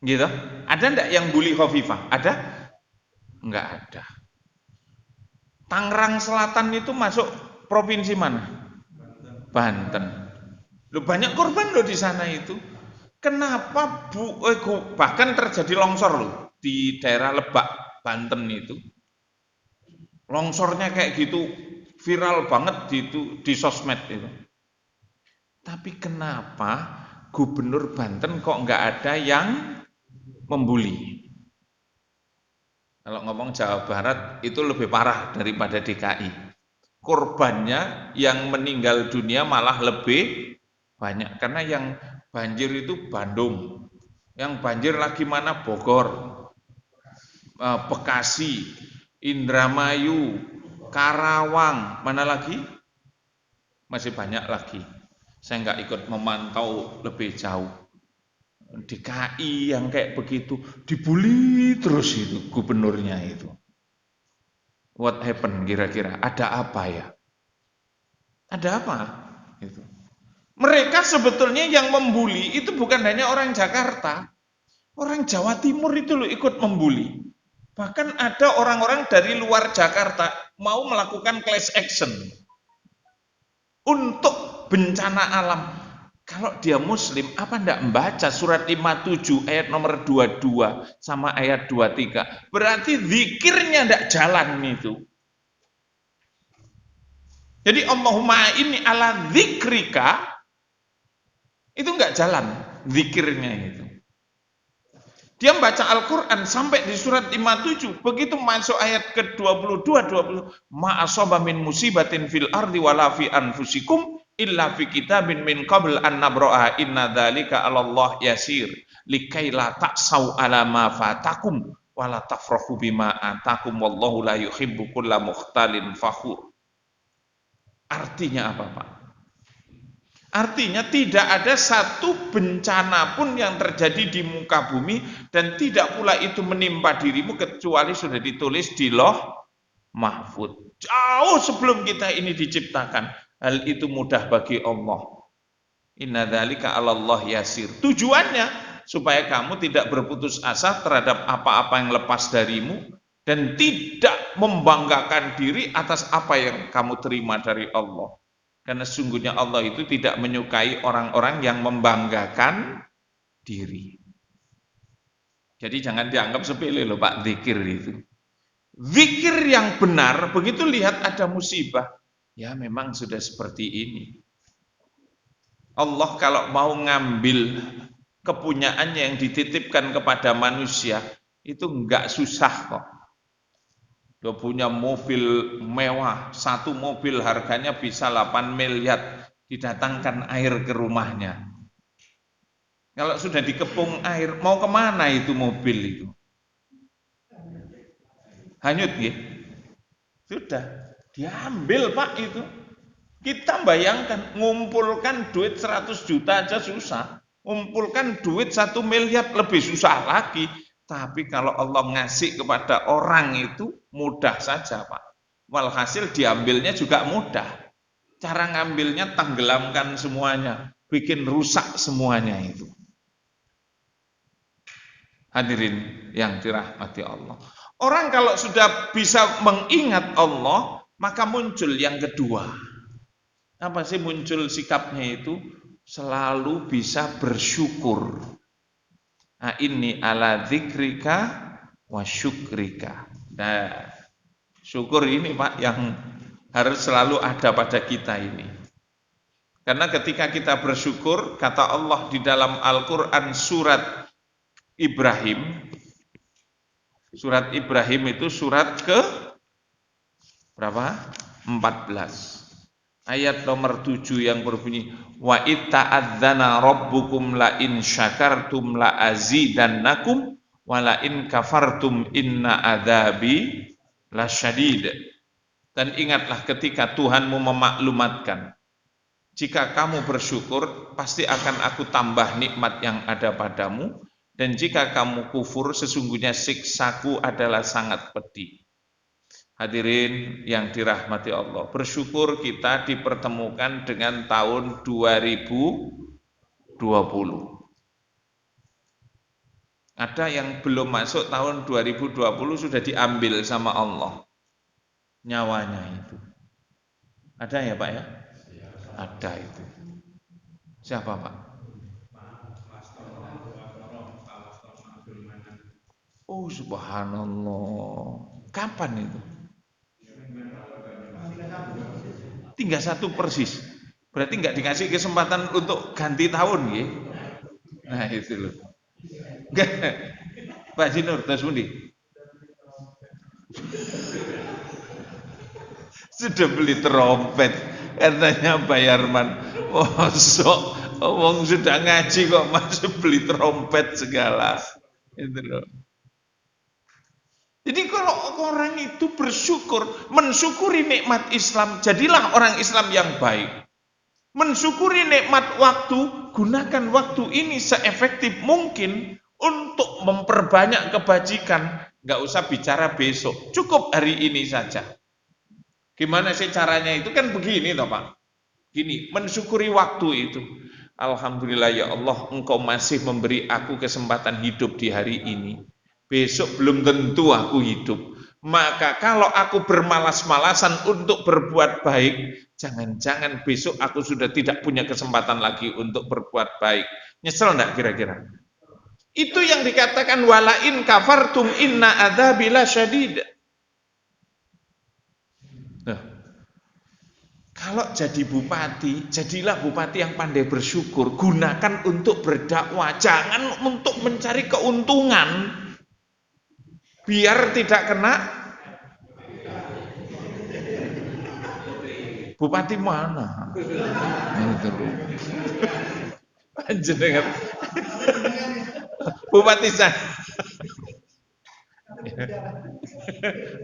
Gitu? Ada enggak yang bully Khofifah? Ada? Enggak ada. Tangerang Selatan itu masuk provinsi mana? Banten. Loh, banyak korban loh di sana itu. Kenapa bahkan terjadi longsor loh di daerah Lebak, Banten itu. Longsornya kayak gitu viral banget di sosmed itu. Tapi kenapa gubernur Banten kok nggak ada yang membuli? Kalau ngomong Jawa Barat itu lebih parah daripada DKI. Korbannya yang meninggal dunia malah lebih banyak. Karena yang banjir itu Bandung. Yang banjir lagi mana? Bogor, Bekasi, Indramayu, Karawang, mana lagi? Masih banyak lagi. Saya nggak ikut memantau lebih jauh. DKI yang kayak begitu dibully terus itu gubernurnya itu. What happened kira-kira? Ada apa ya? Ada apa? Itu. Mereka sebetulnya yang membuli itu bukan hanya orang Jakarta. Orang Jawa Timur itu loh ikut membuli. Bahkan ada orang-orang dari luar Jakarta mau melakukan class action untuk bencana alam. Kalau dia muslim, apa enggak membaca surat 57 ayat nomor 22 sama ayat 23? Berarti zikirnya enggak jalan itu. Jadi Allahumma inni ala zikrika itu enggak jalan zikirnya itu. Dia membaca Al-Quran sampai di surat 57. Begitu masuk ayat ke-22, 20. Ma'asaba min musibatin fil ardi wala fi anfusikum illa fi kitabin min qabl an nabra'a inna dzalika 'ala Allah yasir likai la ta'sau 'ala ma fatakum wala tafrahu bima atakum wallahu la yuhibbu kulla mukhtalin fakhur. Artinya apa, Pak? Artinya tidak ada satu bencana pun yang terjadi di muka bumi dan tidak pula itu menimpa dirimu kecuali sudah ditulis di Lauh Mahfud. Jauh sebelum kita ini diciptakan. Hal itu mudah bagi Allah. Inna dzalika 'ala Allah yasir. Tujuannya supaya kamu tidak berputus asa terhadap apa-apa yang lepas darimu dan tidak membanggakan diri atas apa yang kamu terima dari Allah. Karena sungguhnya Allah itu tidak menyukai orang-orang yang membanggakan diri. Jadi jangan dianggap sepele loh Pak, zikir itu. Zikir yang benar, begitu lihat ada musibah, ya memang sudah seperti ini. Allah kalau mau ngambil kepunyaannya yang dititipkan kepada manusia, itu enggak susah kok. Dia punya mobil mewah, satu mobil harganya bisa 8 miliar, didatangkan air ke rumahnya. Kalau sudah dikepung air, mau kemana itu mobil itu? Hanyut ya? Sudah, diambil Pak itu. Kita bayangkan, ngumpulkan duit 100 juta aja susah. Ngumpulkan duit 1 miliar lebih susah lagi. Tapi kalau Allah ngasih kepada orang itu mudah saja Pak. Walhasil diambilnya juga mudah. Cara ngambilnya tenggelamkan semuanya, bikin rusak semuanya itu. Hadirin yang dirahmati Allah. Orang kalau sudah bisa mengingat Allah, maka muncul yang kedua. Apa sih muncul sikapnya itu? Selalu bisa bersyukur. Nah, ini ala dzikrika wa syukrika. Nah, syukur ini Pak yang harus selalu ada pada kita ini. Karena ketika kita bersyukur, kata Allah di dalam Al-Quran surat Ibrahim, itu surat ke berapa? 14. Ayat nomor 7 yang berbunyi, wa itta'adzana rabbukum la in syakartum la azidannakum wa la in kafartum inna adzabi lasyadid. Dan ingatlah ketika Tuhanmu memaklumatkan, jika kamu bersyukur, pasti akan aku tambah nikmat yang ada padamu, dan jika kamu kufur, sesungguhnya siksaku adalah sangat pedih. Hadirin yang dirahmati Allah, bersyukur kita dipertemukan dengan tahun 2020. Ada yang belum masuk tahun 2020 sudah diambil sama Allah nyawanya itu. Ada ya Pak ya? Ada itu. Siapa Pak? Oh subhanallah. Kapan itu? Tinggal 1 persis. Berarti nggak dikasih kesempatan untuk ganti tahun ya? Nah itu loh. Pak Jinur, terus pundi? Sudah beli trompet, katanya Pak Yarman. Mosok wong sudah ngaji kok masih beli trompet segala. Itu loh. Jadi kalau orang itu bersyukur, mensyukuri nikmat Islam, jadilah orang Islam yang baik. Mensyukuri nikmat waktu, gunakan waktu ini seefektif mungkin untuk memperbanyak kebajikan. Nggak usah bicara besok, cukup hari ini saja. Gimana sih caranya? Itu kan begini toh Pak. Gini, mensyukuri waktu itu. Alhamdulillah ya Allah, Engkau masih memberi aku kesempatan hidup di hari ini. Besok belum tentu aku hidup. Maka kalau aku bermalas-malasan untuk berbuat baik, jangan-jangan besok aku sudah tidak punya kesempatan lagi untuk berbuat baik. Nyesel enggak kira-kira? Itu yang dikatakan walain kafartum inna adzabi lasyadid. Nah, kalau jadi bupati, jadilah bupati yang pandai bersyukur. Gunakan untuk berdakwah, jangan untuk mencari keuntungan. Biar tidak kena. Bupati mana? Itu loh. Jenengan bupati saya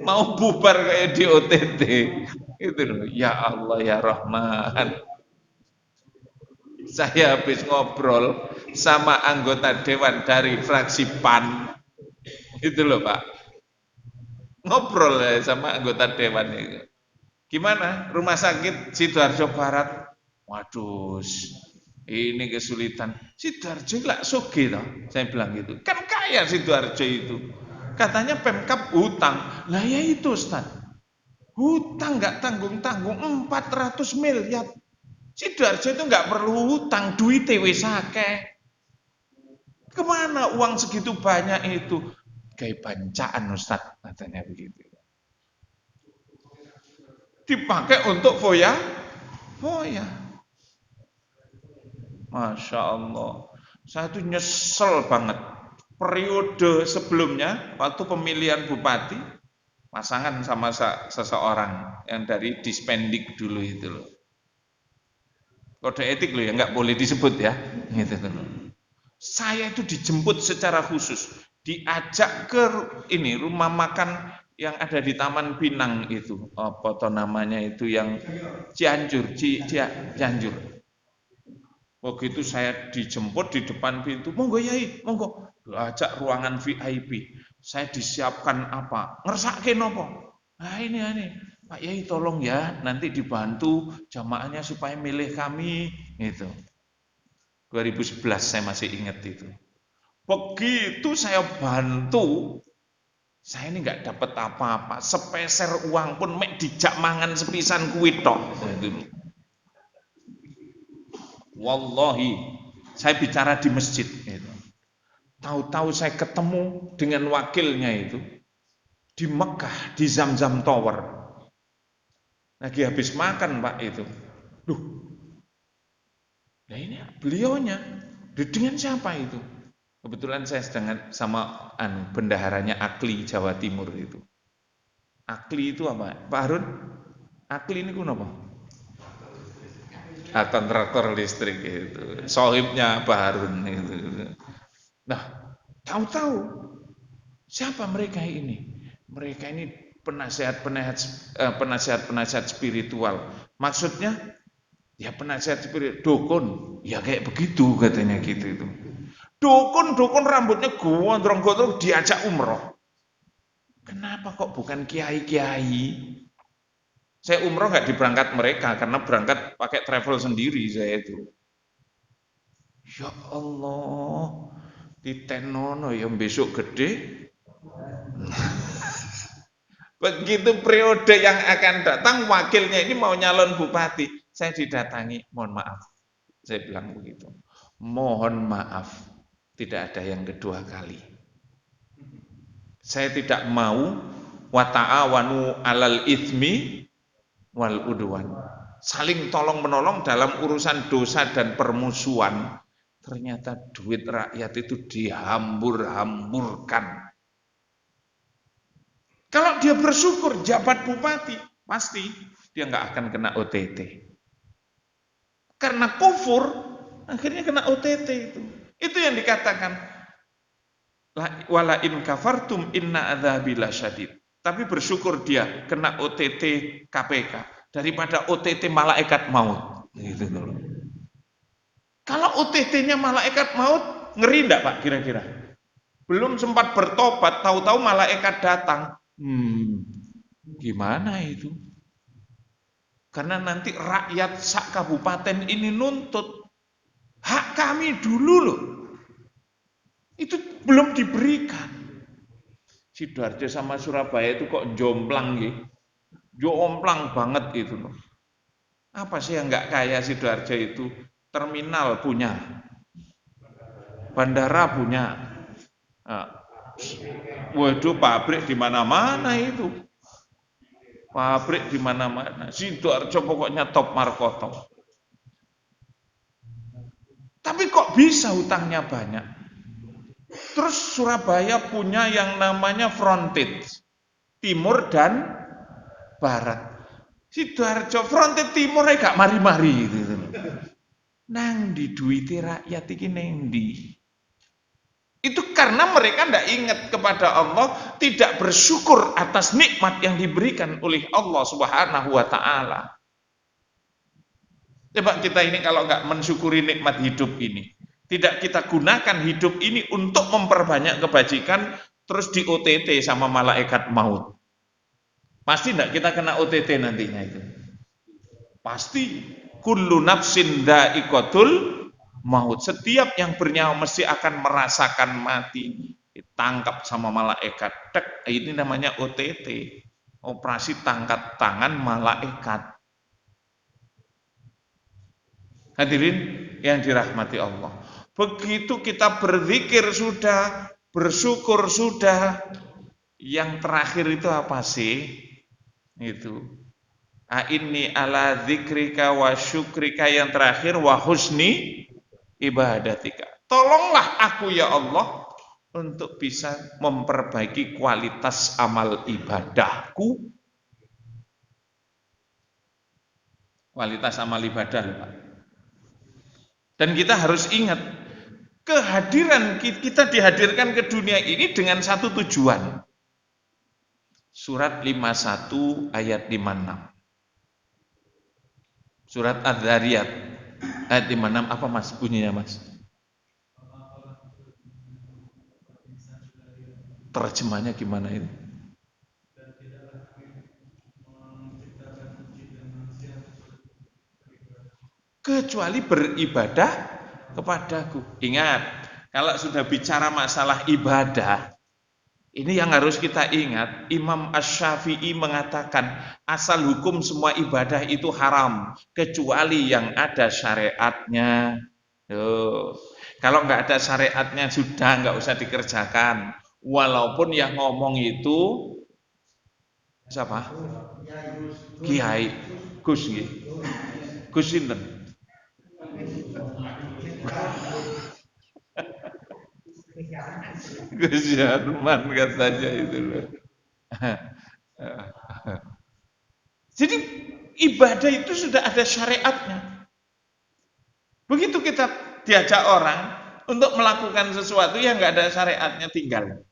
mau bubar kayak di OTT. Itu loh. Ya Allah ya Rahman. Saya habis ngobrol sama anggota dewan dari fraksi PAN. Itu loh Pak. Ngobrol ya sama anggota dewan itu. Gimana? Rumah sakit Sidoarjo Barat. Waduh, ini kesulitan. Sidoarjo nggak soge toh? Saya bilang gitu. Kan kaya Sidoarjo itu. Katanya Pemkab hutang. Lah ya itu Ustaz. Hutang nggak tanggung-tanggung 400 miliar. Sidoarjo itu nggak perlu hutang, duitnya wis akeh. Kemana uang segitu banyak itu? Kayak bancaan Ustaz, katanya begitu. Dipakai untuk foya. Masya Allah. Saya tuh nyesel banget. Periode sebelumnya, waktu pemilihan bupati, pasangan sama seseorang yang dari Dispendik dulu itu loh. Kode etik loh ya, nggak boleh disebut ya. Gitu loh. Saya itu dijemput secara khusus, diajak ke ini rumah makan yang ada di Taman Pinang itu, apa toh namanya itu yang Cianjur, Cianjur. Begitu saya dijemput di depan pintu, monggo Yai, monggo, diajak ruangan VIP. Saya disiapkan apa? Ngersake nopo? Nah ini, Pak Yai tolong ya, nanti dibantu jamaahnya supaya milih kami, itu. 2011 saya masih ingat itu. Begitu saya bantu, saya ini nggak dapat apa-apa, sepeser uang pun mek dijak mangan sepisan kuwi tok. Wallahi, saya bicara di masjid itu. Tahu-tahu saya ketemu dengan wakilnya itu di Mekah, di Zamzam Tower. Lagi habis makan Pak itu. Duh, Nah ini beliaunya. Dengan siapa itu? Kebetulan saya sedang sama bendaharanya Akli Jawa Timur itu. Akli itu apa? Pak Harun? Akli ini apa? Kontraktor listrik itu. Sohibnya Pak Harun itu. Nah, tahu-tahu siapa mereka ini? Mereka ini penasihat-penasihat spiritual. Maksudnya ya penasihat spiritual, dukun. Ya kayak begitu katanya gitu itu. Dukun rambutnya gondrong-gondrong diajak umroh. Kenapa kok bukan kiai-kiai? Saya umroh nggak di berangkat mereka karena berangkat pakai travel sendiri saya itu. Ya Allah, ditenono yang besok gede. Begitu periode yang akan datang, wakilnya ini mau nyalon bupati. Saya didatangi, mohon maaf. Saya bilang begitu. Mohon maaf, tidak ada yang kedua kali. Saya tidak mau wa ta'awanu 'alal itsmi wal udwan. Saling tolong menolong dalam urusan dosa dan permusuhan. Ternyata duit rakyat itu dihambur-hamburkan. Kalau dia bersyukur jabat bupati, pasti dia nggak akan kena OTT. Karena kufur, akhirnya kena OTT itu. Itu yang dikatakan wala in kafartum inna adzabi lasyadid. Tapi bersyukur dia kena OTT KPK daripada OTT malaikat maut. Gitu loh. Kalau OTT-nya malaikat maut, ngeri enggak Pak kira-kira? Belum sempat bertobat, tahu-tahu malaikat datang. Gimana itu? Karena nanti rakyat sak kabupaten ini nuntut hak kami dulu loh. Itu belum diberikan. Sidoarjo sama Surabaya itu kok jomplang gitu. Jomplang banget itu loh. Apa sih yang nggak kaya Sidoarjo itu? Terminal punya, bandara punya, waduh pabrik di mana-mana itu. Pabrik di mana-mana. Sidoarjo pokoknya top markoto. Tapi kok bisa utangnya banyak? Terus Surabaya punya yang namanya frontage, timur dan barat. Sidoarjo frontage timur gak mari-mari gitu. Nang di duit rakyat iki neng di. Itu karena mereka tidak ingat kepada Allah, tidak bersyukur atas nikmat yang diberikan oleh Allah Subhanahu wa Ta'ala. Coba kita ini kalau nggak mensyukuri nikmat hidup ini, tidak kita gunakan hidup ini untuk memperbanyak kebajikan, terus di OTT sama malaikat maut. Pasti enggak kita kena OTT nantinya itu. Pasti kullu nafsin dha'iqatul maut. Setiap yang bernyawa mesti akan merasakan mati. Ditangkap sama malaikat. Tek, ini namanya OTT. Operasi tangkap tangan malaikat. Hadirin yang dirahmati Allah. Begitu kita berzikir sudah, bersyukur sudah, yang terakhir itu apa sih? Itu. Inni ala dzikrika wa syukrika, yang terakhir wa husni ibadatika. Tolonglah aku ya Allah untuk bisa memperbaiki kualitas amal ibadahku. Kualitas amal ibadah, Pak. Dan kita harus ingat, kehadiran kita dihadirkan ke dunia ini dengan satu tujuan. Surat 51 ayat 56. Surat Adz-Dzariyat ayat 56 apa Mas bunyinya Mas? Terjemahnya gimana itu? Kecuali beribadah kepadaku. Ingat, kalau sudah bicara masalah ibadah, ini yang harus kita ingat. Imam Asy-Syafi'i mengatakan asal hukum semua ibadah itu haram kecuali yang ada syariatnya. Tuh. Kalau nggak ada syariatnya sudah nggak usah dikerjakan. Walaupun yang ngomong itu siapa? Kiai Gus. Gus sinten? Gus Yarman katanya itu loh. Jadi ibadah itu sudah ada syariatnya. Begitu kita diajak orang untuk melakukan sesuatu yang nggak ada syariatnya, tinggal.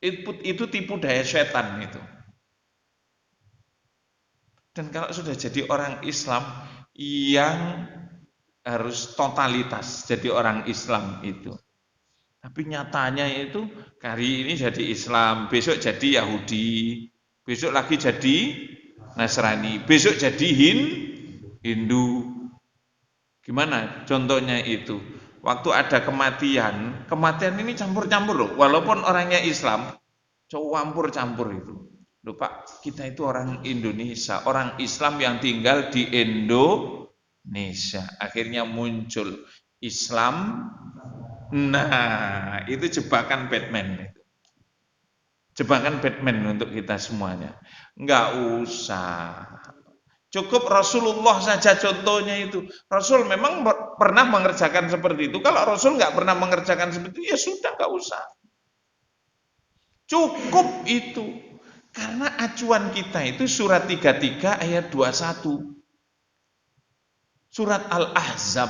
Itu tipu daya setan itu. Dan kalau sudah jadi orang Islam yang harus totalitas jadi orang Islam itu. Tapi nyatanya itu hari ini jadi Islam, besok jadi Yahudi, besok lagi jadi Nasrani, besok jadi Hindu. Gimana contohnya itu? Waktu ada kematian ini campur-campur loh. Walaupun orangnya Islam, campur-campur itu. Loh Pak, kita itu orang Indonesia, orang Islam yang tinggal di Indonesia. Akhirnya muncul Islam. Nah, itu jebakan Batman. Jebakan Batman untuk kita semuanya. Enggak usah. Cukup Rasulullah saja contohnya itu. Rasul memang pernah mengerjakan seperti itu. Kalau Rasul nggak pernah mengerjakan seperti itu, ya sudah nggak usah. Cukup itu. Karena acuan kita itu surat 33 ayat 21. Surat Al-Ahzab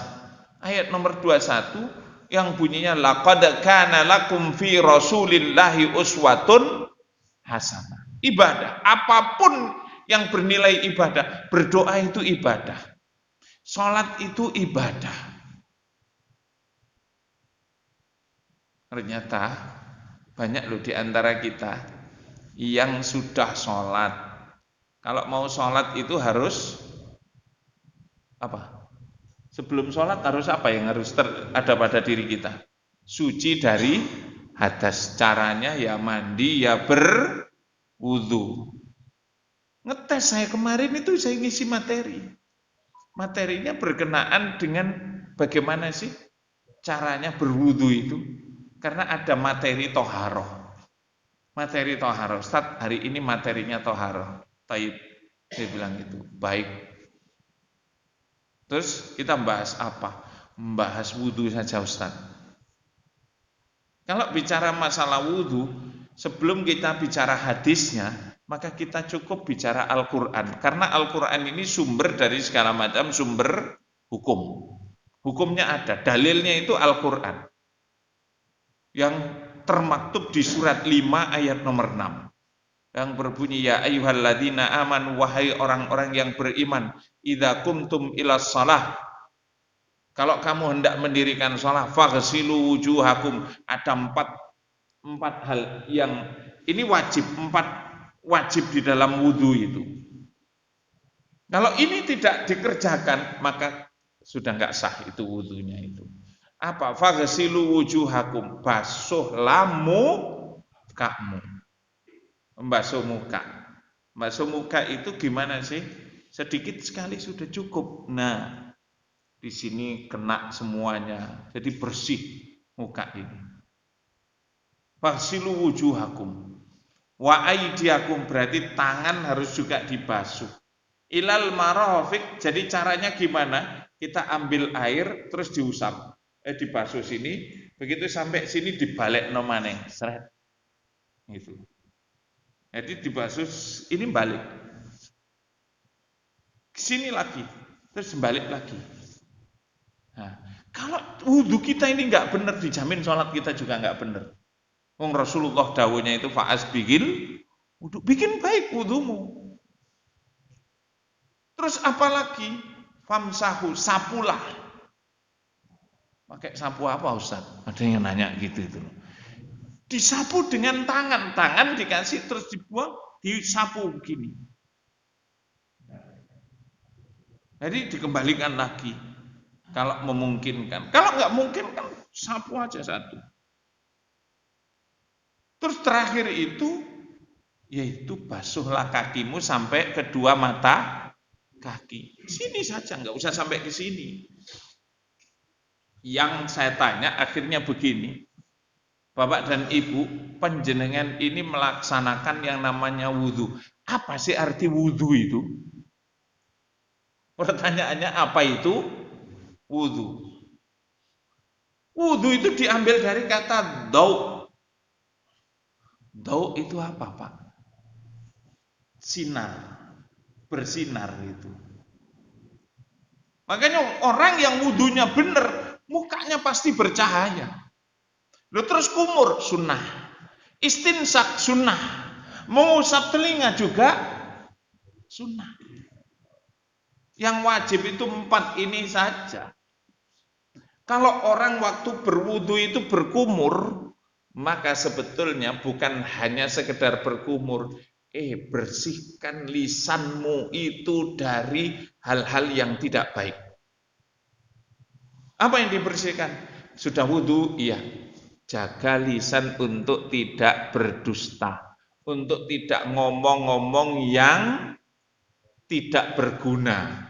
ayat nomor 21 yang bunyinya laqad kana lakum fi rasulillahi uswatun hasanah. Ibadah, apapun yang bernilai ibadah, berdoa itu ibadah, sholat itu ibadah. Ternyata banyak loh di antara kita yang sudah sholat. Kalau mau sholat itu harus apa? Sebelum sholat harus apa yang harus ada pada diri kita? Suci dari hadas. Caranya ya mandi, ya berwudu. Ngetes saya kemarin itu saya ngisi materi. Materinya berkenaan dengan bagaimana sih caranya berwudu itu. Karena ada materi toharoh. Materi toharoh. Ustaz, hari ini materinya toharoh. Taib. Saya bilang itu. Baik. Terus kita membahas apa? Membahas wudu saja Ustaz. Kalau bicara masalah wudu, sebelum kita bicara hadisnya, maka kita cukup bicara Al-Quran. Karena Al-Quran ini sumber dari segala macam sumber hukum. Hukumnya ada, dalilnya itu Al-Quran. Yang termaktub di surat 5 ayat nomor 6. Yang berbunyi, ya ayyuhalladzina amanu, wahai orang-orang yang beriman, idza kumtum ilas shalah, kalau kamu hendak mendirikan sholat, faghsilu wujuhakum. Ada empat hal yang ini wajib, 4 wajib di dalam wudhu itu. Kalau ini tidak dikerjakan, maka sudah nggak sah itu wudhunya itu. Apa? Faghsilu wujuhakum, basuhlah mukamu. Membasuh muka. Membasuh muka itu gimana sih? Sedikit sekali sudah cukup. Nah, di sini kena semuanya, jadi bersih muka ini. Faghsilu wujuhakum wa aydiyakum, berarti tangan harus juga dibasuh. Ilal marafiq, jadi caranya gimana? Kita ambil air terus diusap, dibasuh sini, begitu sampai sini dibalik nomane, seret. Gitu. Jadi dibasuh ini balik. Ke sini lagi, terus balik lagi. Nah, kalau wudhu kita ini nggak benar, dijamin sholat kita juga nggak benar. Wong Rasulullah dawuhnya itu fa'as bigil wudhu, bikin baik wudhumu. Terus apalagi? Famsahu, sapulah. Pakai sapu apa Ustaz? Ada yang nanya gitu itu. Disapu dengan tangan, tangan dikasih terus dibuang, disapu begini. Jadi dikembalikan lagi. Kalau memungkinkan. Kalau nggak mungkin kan sapu aja satu. Terus terakhir itu, yaitu basuhlah kakimu sampai kedua mata kaki. Sini saja, nggak usah sampai ke sini. Yang saya tanya akhirnya begini, Bapak dan Ibu, panjenengan ini melaksanakan yang namanya wudhu. Apa sih arti wudhu itu? Pertanyaannya apa itu? Wudhu. Wudu itu diambil dari kata dau. Dau itu apa, Pak? Sinar, bersinar itu. Makanya orang yang wudunya benar, mukanya pasti bercahaya. Lalu terus kumur, sunnah. Istinsak, sunnah. Mengusap telinga juga, sunnah. Yang wajib itu 4 ini saja. Kalau orang waktu berwudu itu berkumur, maka sebetulnya bukan hanya sekedar berkumur, bersihkan lisanmu itu dari hal-hal yang tidak baik. Apa yang dibersihkan? Sudah wudu, iya. Jaga lisan untuk tidak berdusta, untuk tidak ngomong-ngomong yang tidak berguna.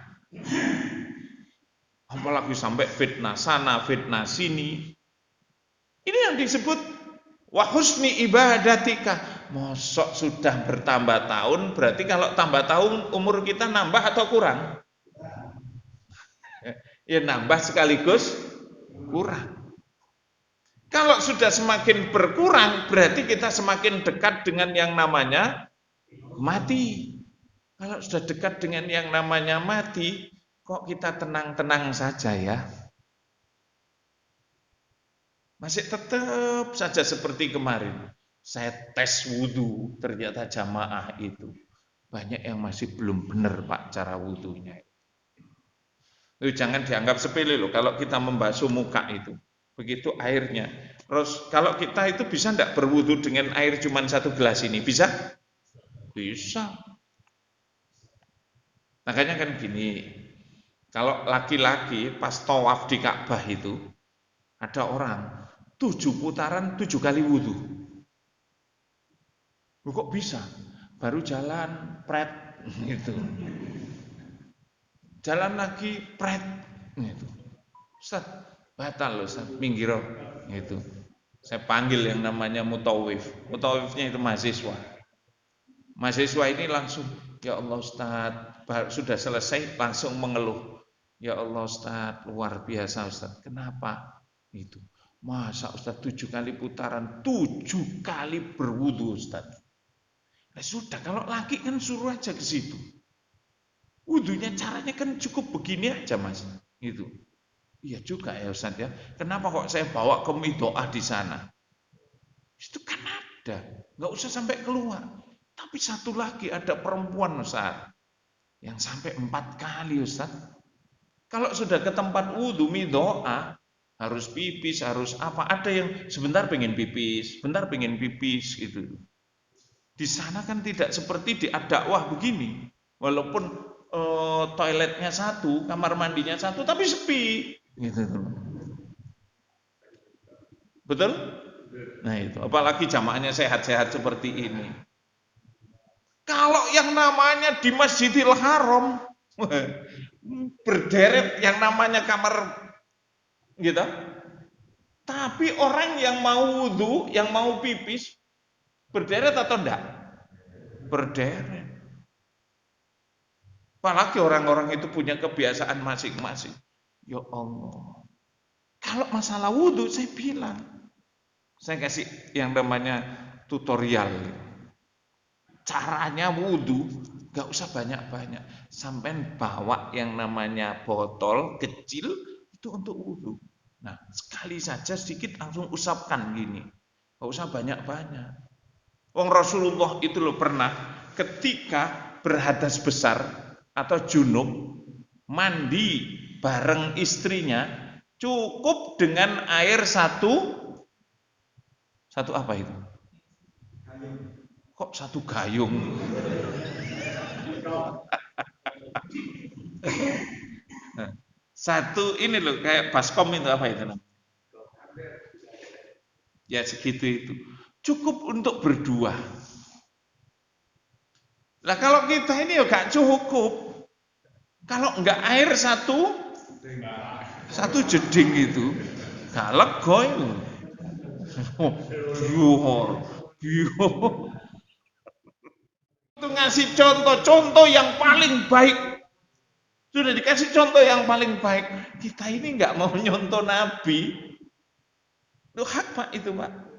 Apalagi sampai fitnah sana, fitnah sini. Ini yang disebut wa husni ibadatika. Mosok sudah bertambah tahun, berarti kalau tambah tahun umur kita nambah atau kurang? Ya nambah sekaligus kurang. Kalau sudah semakin berkurang, berarti kita semakin dekat dengan yang namanya mati. Kalau sudah dekat dengan yang namanya mati, kok kita tenang-tenang saja ya? Masih tetap saja seperti kemarin. Saya tes wudhu, ternyata jamaah itu banyak yang masih belum benar Pak cara wudhunya. Jangan dianggap sepele loh kalau kita membasuh muka itu. Begitu airnya. Terus kalau kita itu bisa enggak berwudhu dengan air cuma 1 gelas ini? Bisa? Bisa. Makanya kan gini, kalau laki-laki pas tawaf di Ka'bah itu ada orang 7 putaran 7 kali wudhu. Kok bisa? Baru jalan pret gitu. Jalan lagi pret gitu. Ustaz, batal loh Ustaz, minggir gitu. Saya panggil yang namanya mutawif. Mutawifnya itu mahasiswa. Mahasiswa ini langsung, ya Allah Ustaz, sudah selesai langsung mengeluh. Ya Allah Ustaz, luar biasa Ustaz. Kenapa? Itu. Masa Ustaz 7 kali putaran, 7 kali berwudu Ustaz. Nah, sudah, kalau laki kan suruh aja ke situ. Wudunya caranya kan cukup begini aja Mas. Gitu. Iya juga ya Ustaz ya. Kenapa kok saya bawa ke midoah di sana? Itu kan ada. Nggak usah sampai keluar. Tapi satu lagi ada perempuan Ustaz. Yang sampai 4 kali Ustaz. Kalau sudah ke tempat wudhu midoah, harus pipis, harus apa. Ada yang sebentar pengen pipis, sebentar pengen pipis gitu. Di sana kan tidak seperti di ad-dakwah begini. Walaupun toiletnya satu, kamar mandinya satu, tapi sepi. Gitu. Betul? Nah itu, apalagi jamaahnya sehat-sehat seperti ini. Kalau yang namanya di Masjidil Haram, berderet yang namanya kamar, gitu. Tapi orang yang mau wudhu, yang mau pipis, berderet atau enggak? Berderet. Apalagi orang-orang itu punya kebiasaan masing-masing. Ya Allah. Kalau masalah wudhu, saya bilang. Saya kasih yang namanya tutorial. Caranya wudhu, gak usah banyak-banyak. Sampai bawa yang namanya botol kecil, itu untuk wudhu. Nah, sekali saja sedikit langsung usapkan gini. Gak usah banyak-banyak. Wong Rasulullah itu loh pernah ketika berhadas besar atau junub mandi bareng istrinya cukup dengan air satu apa itu? Kok satu gayung? Satu ini loh kayak baskom itu apa itu namanya? Ya segitu itu. Cukup untuk berdua. Lah kalau kita ini ya gak cukup. Kalau enggak air satu jeding itu, gak lega itu. Itu ngasih contoh yang paling baik. Sudah dikasih contoh yang paling baik. Kita ini nggak mau nyontoh Nabi. Itu hak Pak itu Pak.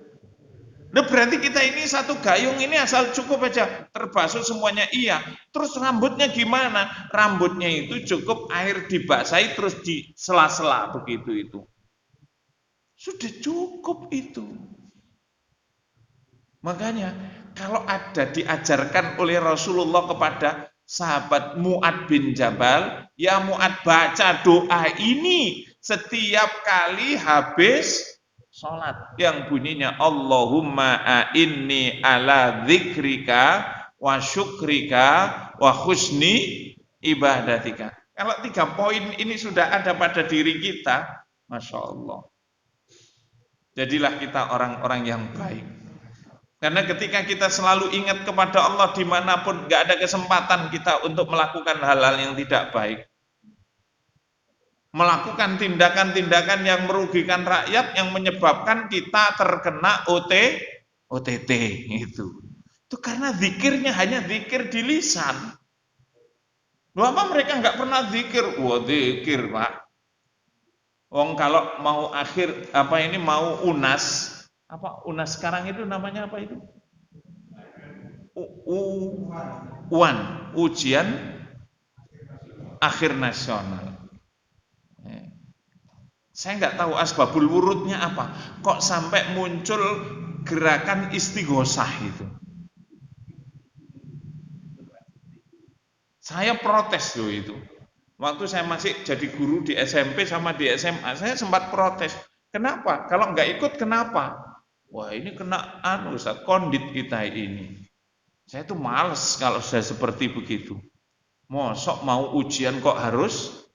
Nah berarti kita ini satu gayung ini asal cukup aja terbasuh semuanya iya. Terus rambutnya gimana? Rambutnya itu cukup air dibasahi terus di sela-sela begitu itu. Sudah cukup itu. Makanya kalau ada diajarkan oleh Rasulullah kepada sahabat Mu'ad bin Jabal, ya Mu'ad baca doa ini setiap kali habis sholat yang bunyinya Allahumma a'inni ala dzikrika wa syukrika wa husni ibadatika. Kalau 3 poin ini sudah ada pada diri kita, Masya Allah. Jadilah kita orang-orang yang baik. Karena ketika kita selalu ingat kepada Allah dimanapun, gak ada kesempatan kita untuk melakukan hal-hal yang tidak baik. Melakukan tindakan-tindakan yang merugikan rakyat, yang menyebabkan kita terkena OTT itu. Itu karena zikirnya hanya zikir di lisan. Loh apa mereka nggak pernah zikir? Wah zikir Pak. Wong kalau mau mau UNAS, UNAS sekarang itu namanya apa itu? UAN, ujian akhir nasional. Saya nggak tahu asbabul wurudnya apa. Kok sampai muncul gerakan istighosah itu. Saya protes loh itu. Waktu saya masih jadi guru di SMP sama di SMA, saya sempat protes. Kenapa? Kalau nggak ikut kenapa? Wah ini kena Ustaz, kondit kita ini. Saya tuh males kalau sudah seperti begitu. Mosok mau ujian kok harus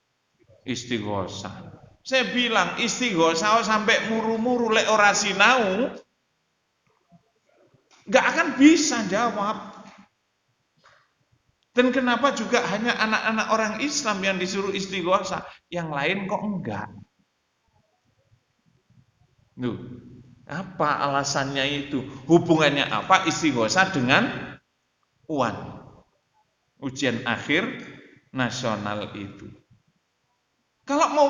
istighosah. Saya bilang istighosah sampai muru-muru lek ora sinau, nggak akan bisa jawab. Dan kenapa juga hanya anak-anak orang Islam yang disuruh istighosah, yang lain kok enggak? Loh, apa alasannya itu? Hubungannya apa istighosah dengan UAN? Ujian akhir nasional itu. Kalau mau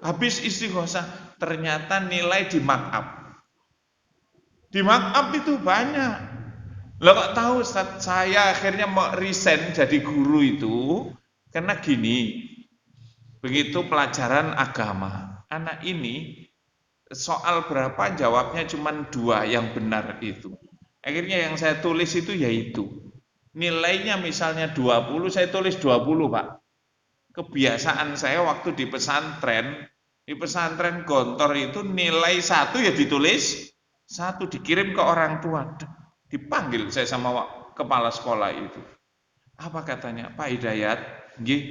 habis istighosah, ternyata nilai di markup. Di markup itu banyak. Lo kok tahu Ustaz, saya akhirnya mau resign jadi guru itu karena gini, begitu pelajaran agama, anak ini soal berapa jawabnya cuma 2 yang benar itu. Akhirnya yang saya tulis itu yaitu nilainya misalnya 20, saya tulis 20 Pak. Kebiasaan saya waktu di pesantren Gontor itu nilai 1 ya ditulis 1, dikirim ke orang tua. Dipanggil saya sama kepala sekolah itu. Apa katanya? Pak Hidayat, nggih,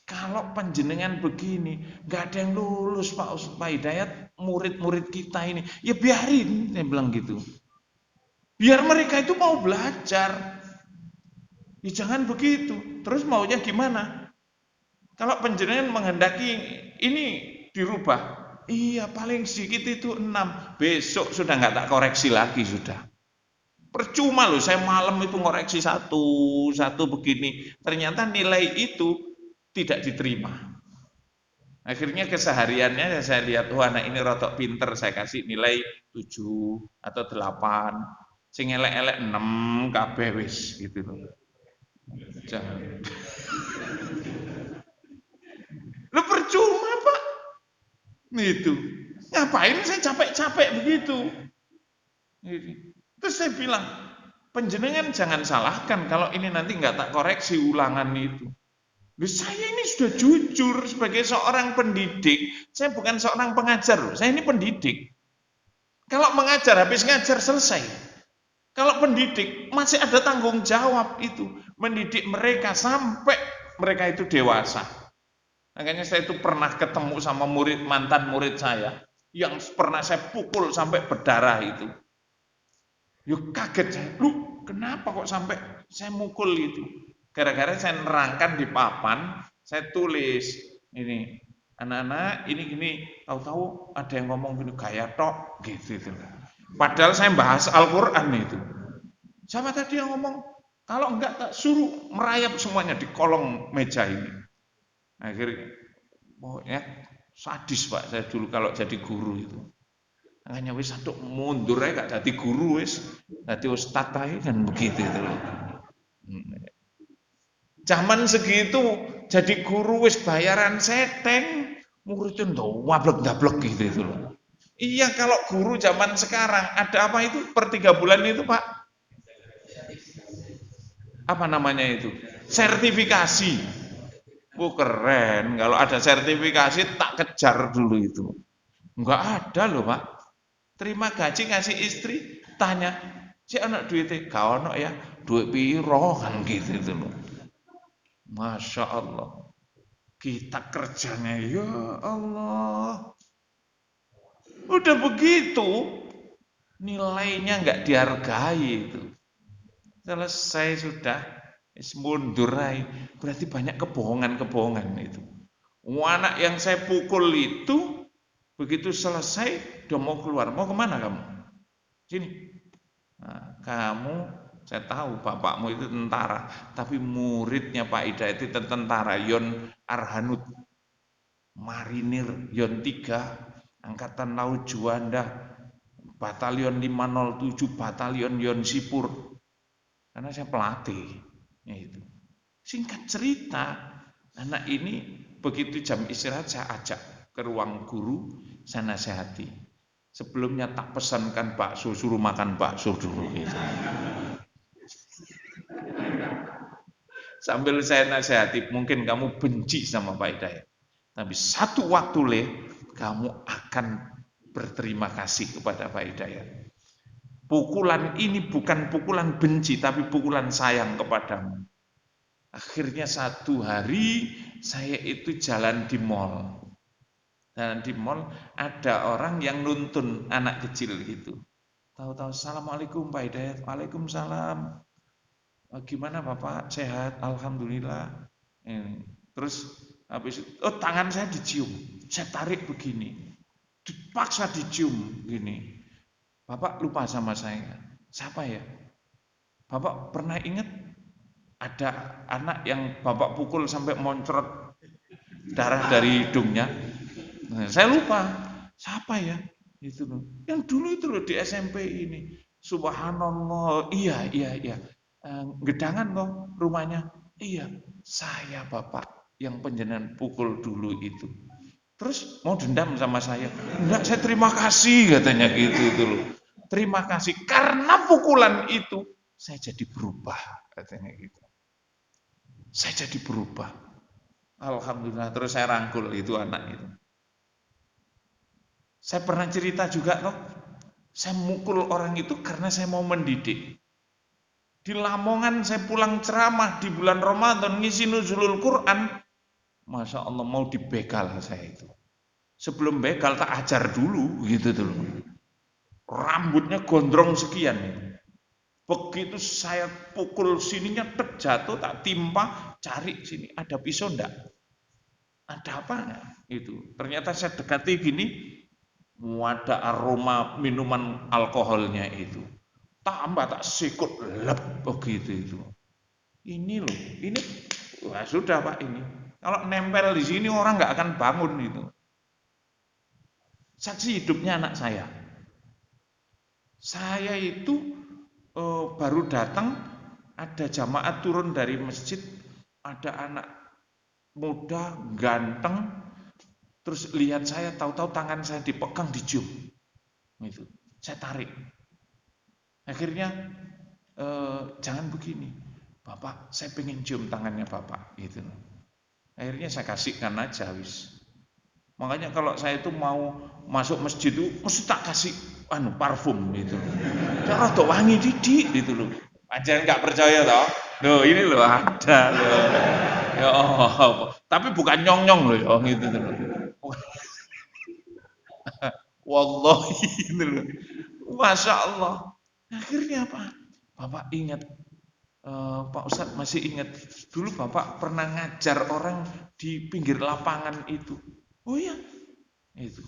kalau panjenengan begini, nggak ada yang lulus Pak Hidayat, murid-murid kita ini. Ya biarin, saya bilang gitu. Biar mereka itu mau belajar. Ya jangan begitu. Terus maunya gimana? Kalau panjenengan menghendaki ini dirubah, iya paling sedikit itu 6. Besok sudah nggak tak koreksi lagi sudah. Percuma loh, saya malam itu ngoreksi satu begini. Ternyata nilai itu tidak diterima. Akhirnya kesehariannya saya lihat, wah anak ini rotok pinter, saya kasih nilai 7 atau 8. Sing elek-elek 6 kabeh wis gitu loh. Jangan. Lu percuma Pak. Itu. Ngapain saya capek-capek begitu? Terus saya bilang, penjenengan jangan salahkan kalau ini nanti nggak tak koreksi ulangan itu. Saya ini sudah jujur sebagai seorang pendidik. Saya bukan seorang pengajar, saya ini pendidik. Kalau mengajar, habis ngajar selesai. Kalau pendidik, masih ada tanggung jawab itu. Mendidik mereka sampai mereka itu dewasa. Makanya saya itu pernah ketemu sama mantan murid saya, yang pernah saya pukul sampai berdarah itu. Yuk kaget saya, lu kenapa kok sampai saya mukul itu? Gara-gara saya nerangkan di papan, saya tulis ini, anak-anak ini gini, tahu-tahu ada yang ngomong gini, gaya tok, gitu. Padahal saya bahas Al-Quran itu. Siapa tadi yang ngomong? Kalau enggak tak suruh merayap semuanya di kolong meja ini. Akhirnya, pokoknya sadis Pak saya dulu kalau jadi guru itu. Makanya wis aduh mundur ae gak dadi guru wis, dadi ustaz ae kan begitu itu loh. Zaman segitu jadi guru wis bayaran seteng, muridnya ndablek-ndablek gitu itu loh. Iya kalau guru zaman sekarang ada apa itu per 3 bulan itu Pak? Apa namanya itu? Sertifikasi. Oh keren, kalau ada sertifikasi tak kejar dulu itu. Enggak ada loh Pak. Terima gaji ngasih istri, tanya, si anak duitnya, gak ono ya, duit piro kan gitu itu loh. Masya Allah, kita kerjanya ya Allah. Udah begitu, nilainya nggak dihargai itu. Selesai sudah, mundur aja. Berarti banyak kebohongan-kebohongan itu. Anak yang saya pukul itu, begitu selesai, udah mau keluar. Mau kemana kamu? Sini. Nah, kamu, saya tahu bapakmu itu tentara, tapi muridnya Pak Hidayat itu tentara, Yon Arhanud, Marinir, Yon 3, Angkatan Laut Juanda, Batalion 507, Batalion Yon Sipur. Karena saya pelatih. Ya itu. Singkat cerita, anak ini begitu jam istirahat saya ajak ke ruang guru, saya nasihati. Sebelumnya tak pesankan bakso, suruh makan bakso dulu gitu. Sambil saya nasihati, mungkin kamu benci sama Pak Hidayat. Tapi satu waktu kamu akan berterima kasih kepada Pak Hidayat. Pukulan ini bukan pukulan benci, tapi pukulan sayang kepadamu. Akhirnya satu hari saya itu jalan di mall. Dan di mall ada orang yang nuntun anak kecil gitu. Tahu-tahu assalamualaikum Pak Hidayat, waalaikumsalam. Gimana Bapak sehat? Alhamdulillah. Terus habis itu, tangan saya dicium, saya tarik begini, dipaksa dicium gini. Bapak lupa sama saya. Siapa ya? Bapak pernah ingat ada anak yang Bapak pukul sampai moncrot darah dari hidungnya? Nah, saya lupa, siapa ya? Itu loh. Yang dulu itu loh di SMP ini. Subhanallah, iya. Gedangan loh rumahnya. Iya, saya Bapak yang penjenengan pukul dulu itu. Terus mau dendam sama saya? Enggak, saya terima kasih katanya gitu itu loh. Terima kasih karena pukulan itu saya jadi berubah katanya gitu. Saya jadi berubah. Alhamdulillah terus saya rangkul itu anak itu. Saya pernah cerita juga loh, saya mukul orang itu karena saya mau mendidik. Di Lamongan saya pulang ceramah di bulan Ramadan ngisi nuzulul Quran. Masya Allah mau dibegal saya itu. Sebelum begal tak ajar dulu gitu tuh. Rambutnya gondrong sekian. Begitu saya pukul sininya terjatuh tak timpa, cari sini ada pisau enggak? Ada apa enggak? Itu. Ternyata saya dekati gini, ada aroma minuman alkoholnya itu. Tambah tak sikut lep begitu itu. Ini loh, ini wah sudah Pak ini. Kalau nempel di sini orang nggak akan bangun itu. Saksi hidupnya anak saya. Saya itu baru datang, ada jamaah turun dari masjid, ada anak muda ganteng, terus lihat saya, tahu-tahu tangan saya dipegang, dicium. Itu, saya tarik. Akhirnya jangan begini, Bapak, saya pengen cium tangannya Bapak, gitu. Akhirnya saya kasihkan aja, wis. Makanya kalau saya itu mau masuk masjid itu mesti tak kasih parfum gitu. Cara rada wangi didik gitu loh. Aja nggak percaya toh? Loh ini loh ada loh. Ya oh, tapi bukan nyong-nyong loh ya gitu loh. Wallahi gitu loh. Masya Allah. Akhirnya apa? Bapak ingat Pak Ustadz masih ingat dulu Bapak pernah ngajar orang di pinggir lapangan itu. Oh iya, itu.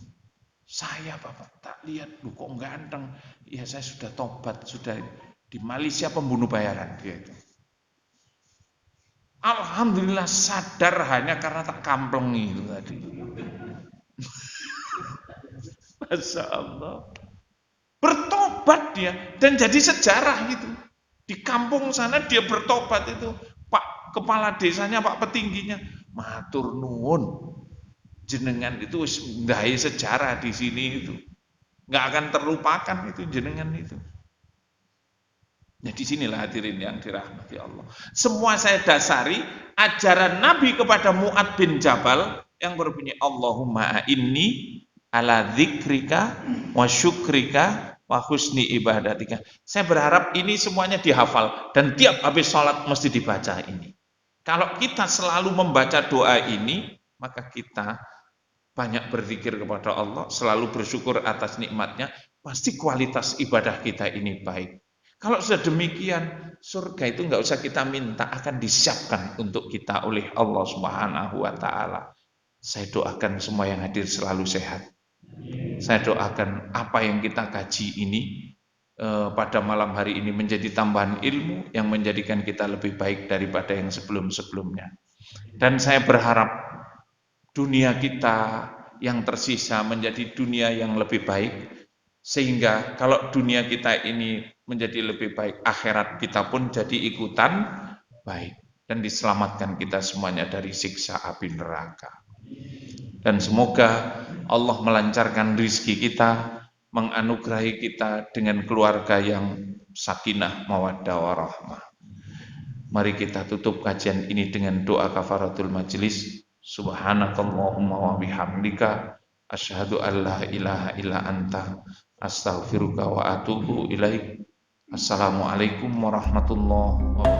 Saya Bapak tak lihat, lu kok ganteng. Ya saya sudah tobat, sudah di Malaysia pembunuh bayaran. Gitu. Alhamdulillah sadar hanya karena tak kamplengi itu tadi. Masya Allah. tobat dia dan jadi sejarah itu. Di kampung sana dia bertobat itu. Pak kepala desanya, Pak petingginya, matur nuwun. Jenengan itu ndai sejarah di sini itu. Nggak akan terlupakan itu jenengan itu. Nah disinilah hadirin yang dirahmati Allah. Semua saya dasari ajaran Nabi kepada Mu'ad bin Jabal yang berbunyi Allahumma inni ala dzikrika wa syukrika wa husni ibadatika. Saya berharap ini semuanya dihafal dan tiap habis sholat mesti dibaca ini. Kalau kita selalu membaca doa ini, maka kita banyak berzikir kepada Allah, selalu bersyukur atas nikmatnya, pasti kualitas ibadah kita ini baik. Kalau sudah demikian, surga itu nggak usah kita minta, akan disiapkan untuk kita oleh Allah Subhanahu wa Ta'ala. Saya doakan semua yang hadir selalu sehat. Saya doakan apa yang kita kaji ini pada malam hari ini menjadi tambahan ilmu yang menjadikan kita lebih baik daripada yang sebelum-sebelumnya. Dan saya berharap dunia kita yang tersisa menjadi dunia yang lebih baik, sehingga kalau dunia kita ini menjadi lebih baik, akhirat kita pun jadi ikutan baik dan diselamatkan kita semuanya dari siksa api neraka. Dan semoga Allah melancarkan rizki kita, menganugerahi kita dengan keluarga yang sakinah, mawaddah, warahmah. Mari kita tutup kajian ini dengan doa kafaratul majlis. Subhanakallahumma wa bihamdika asyhadu an la ilaha illa anta astaghfiruka wa atubu ilaik. Assalamualaikum warahmatullahi wabarakatuh.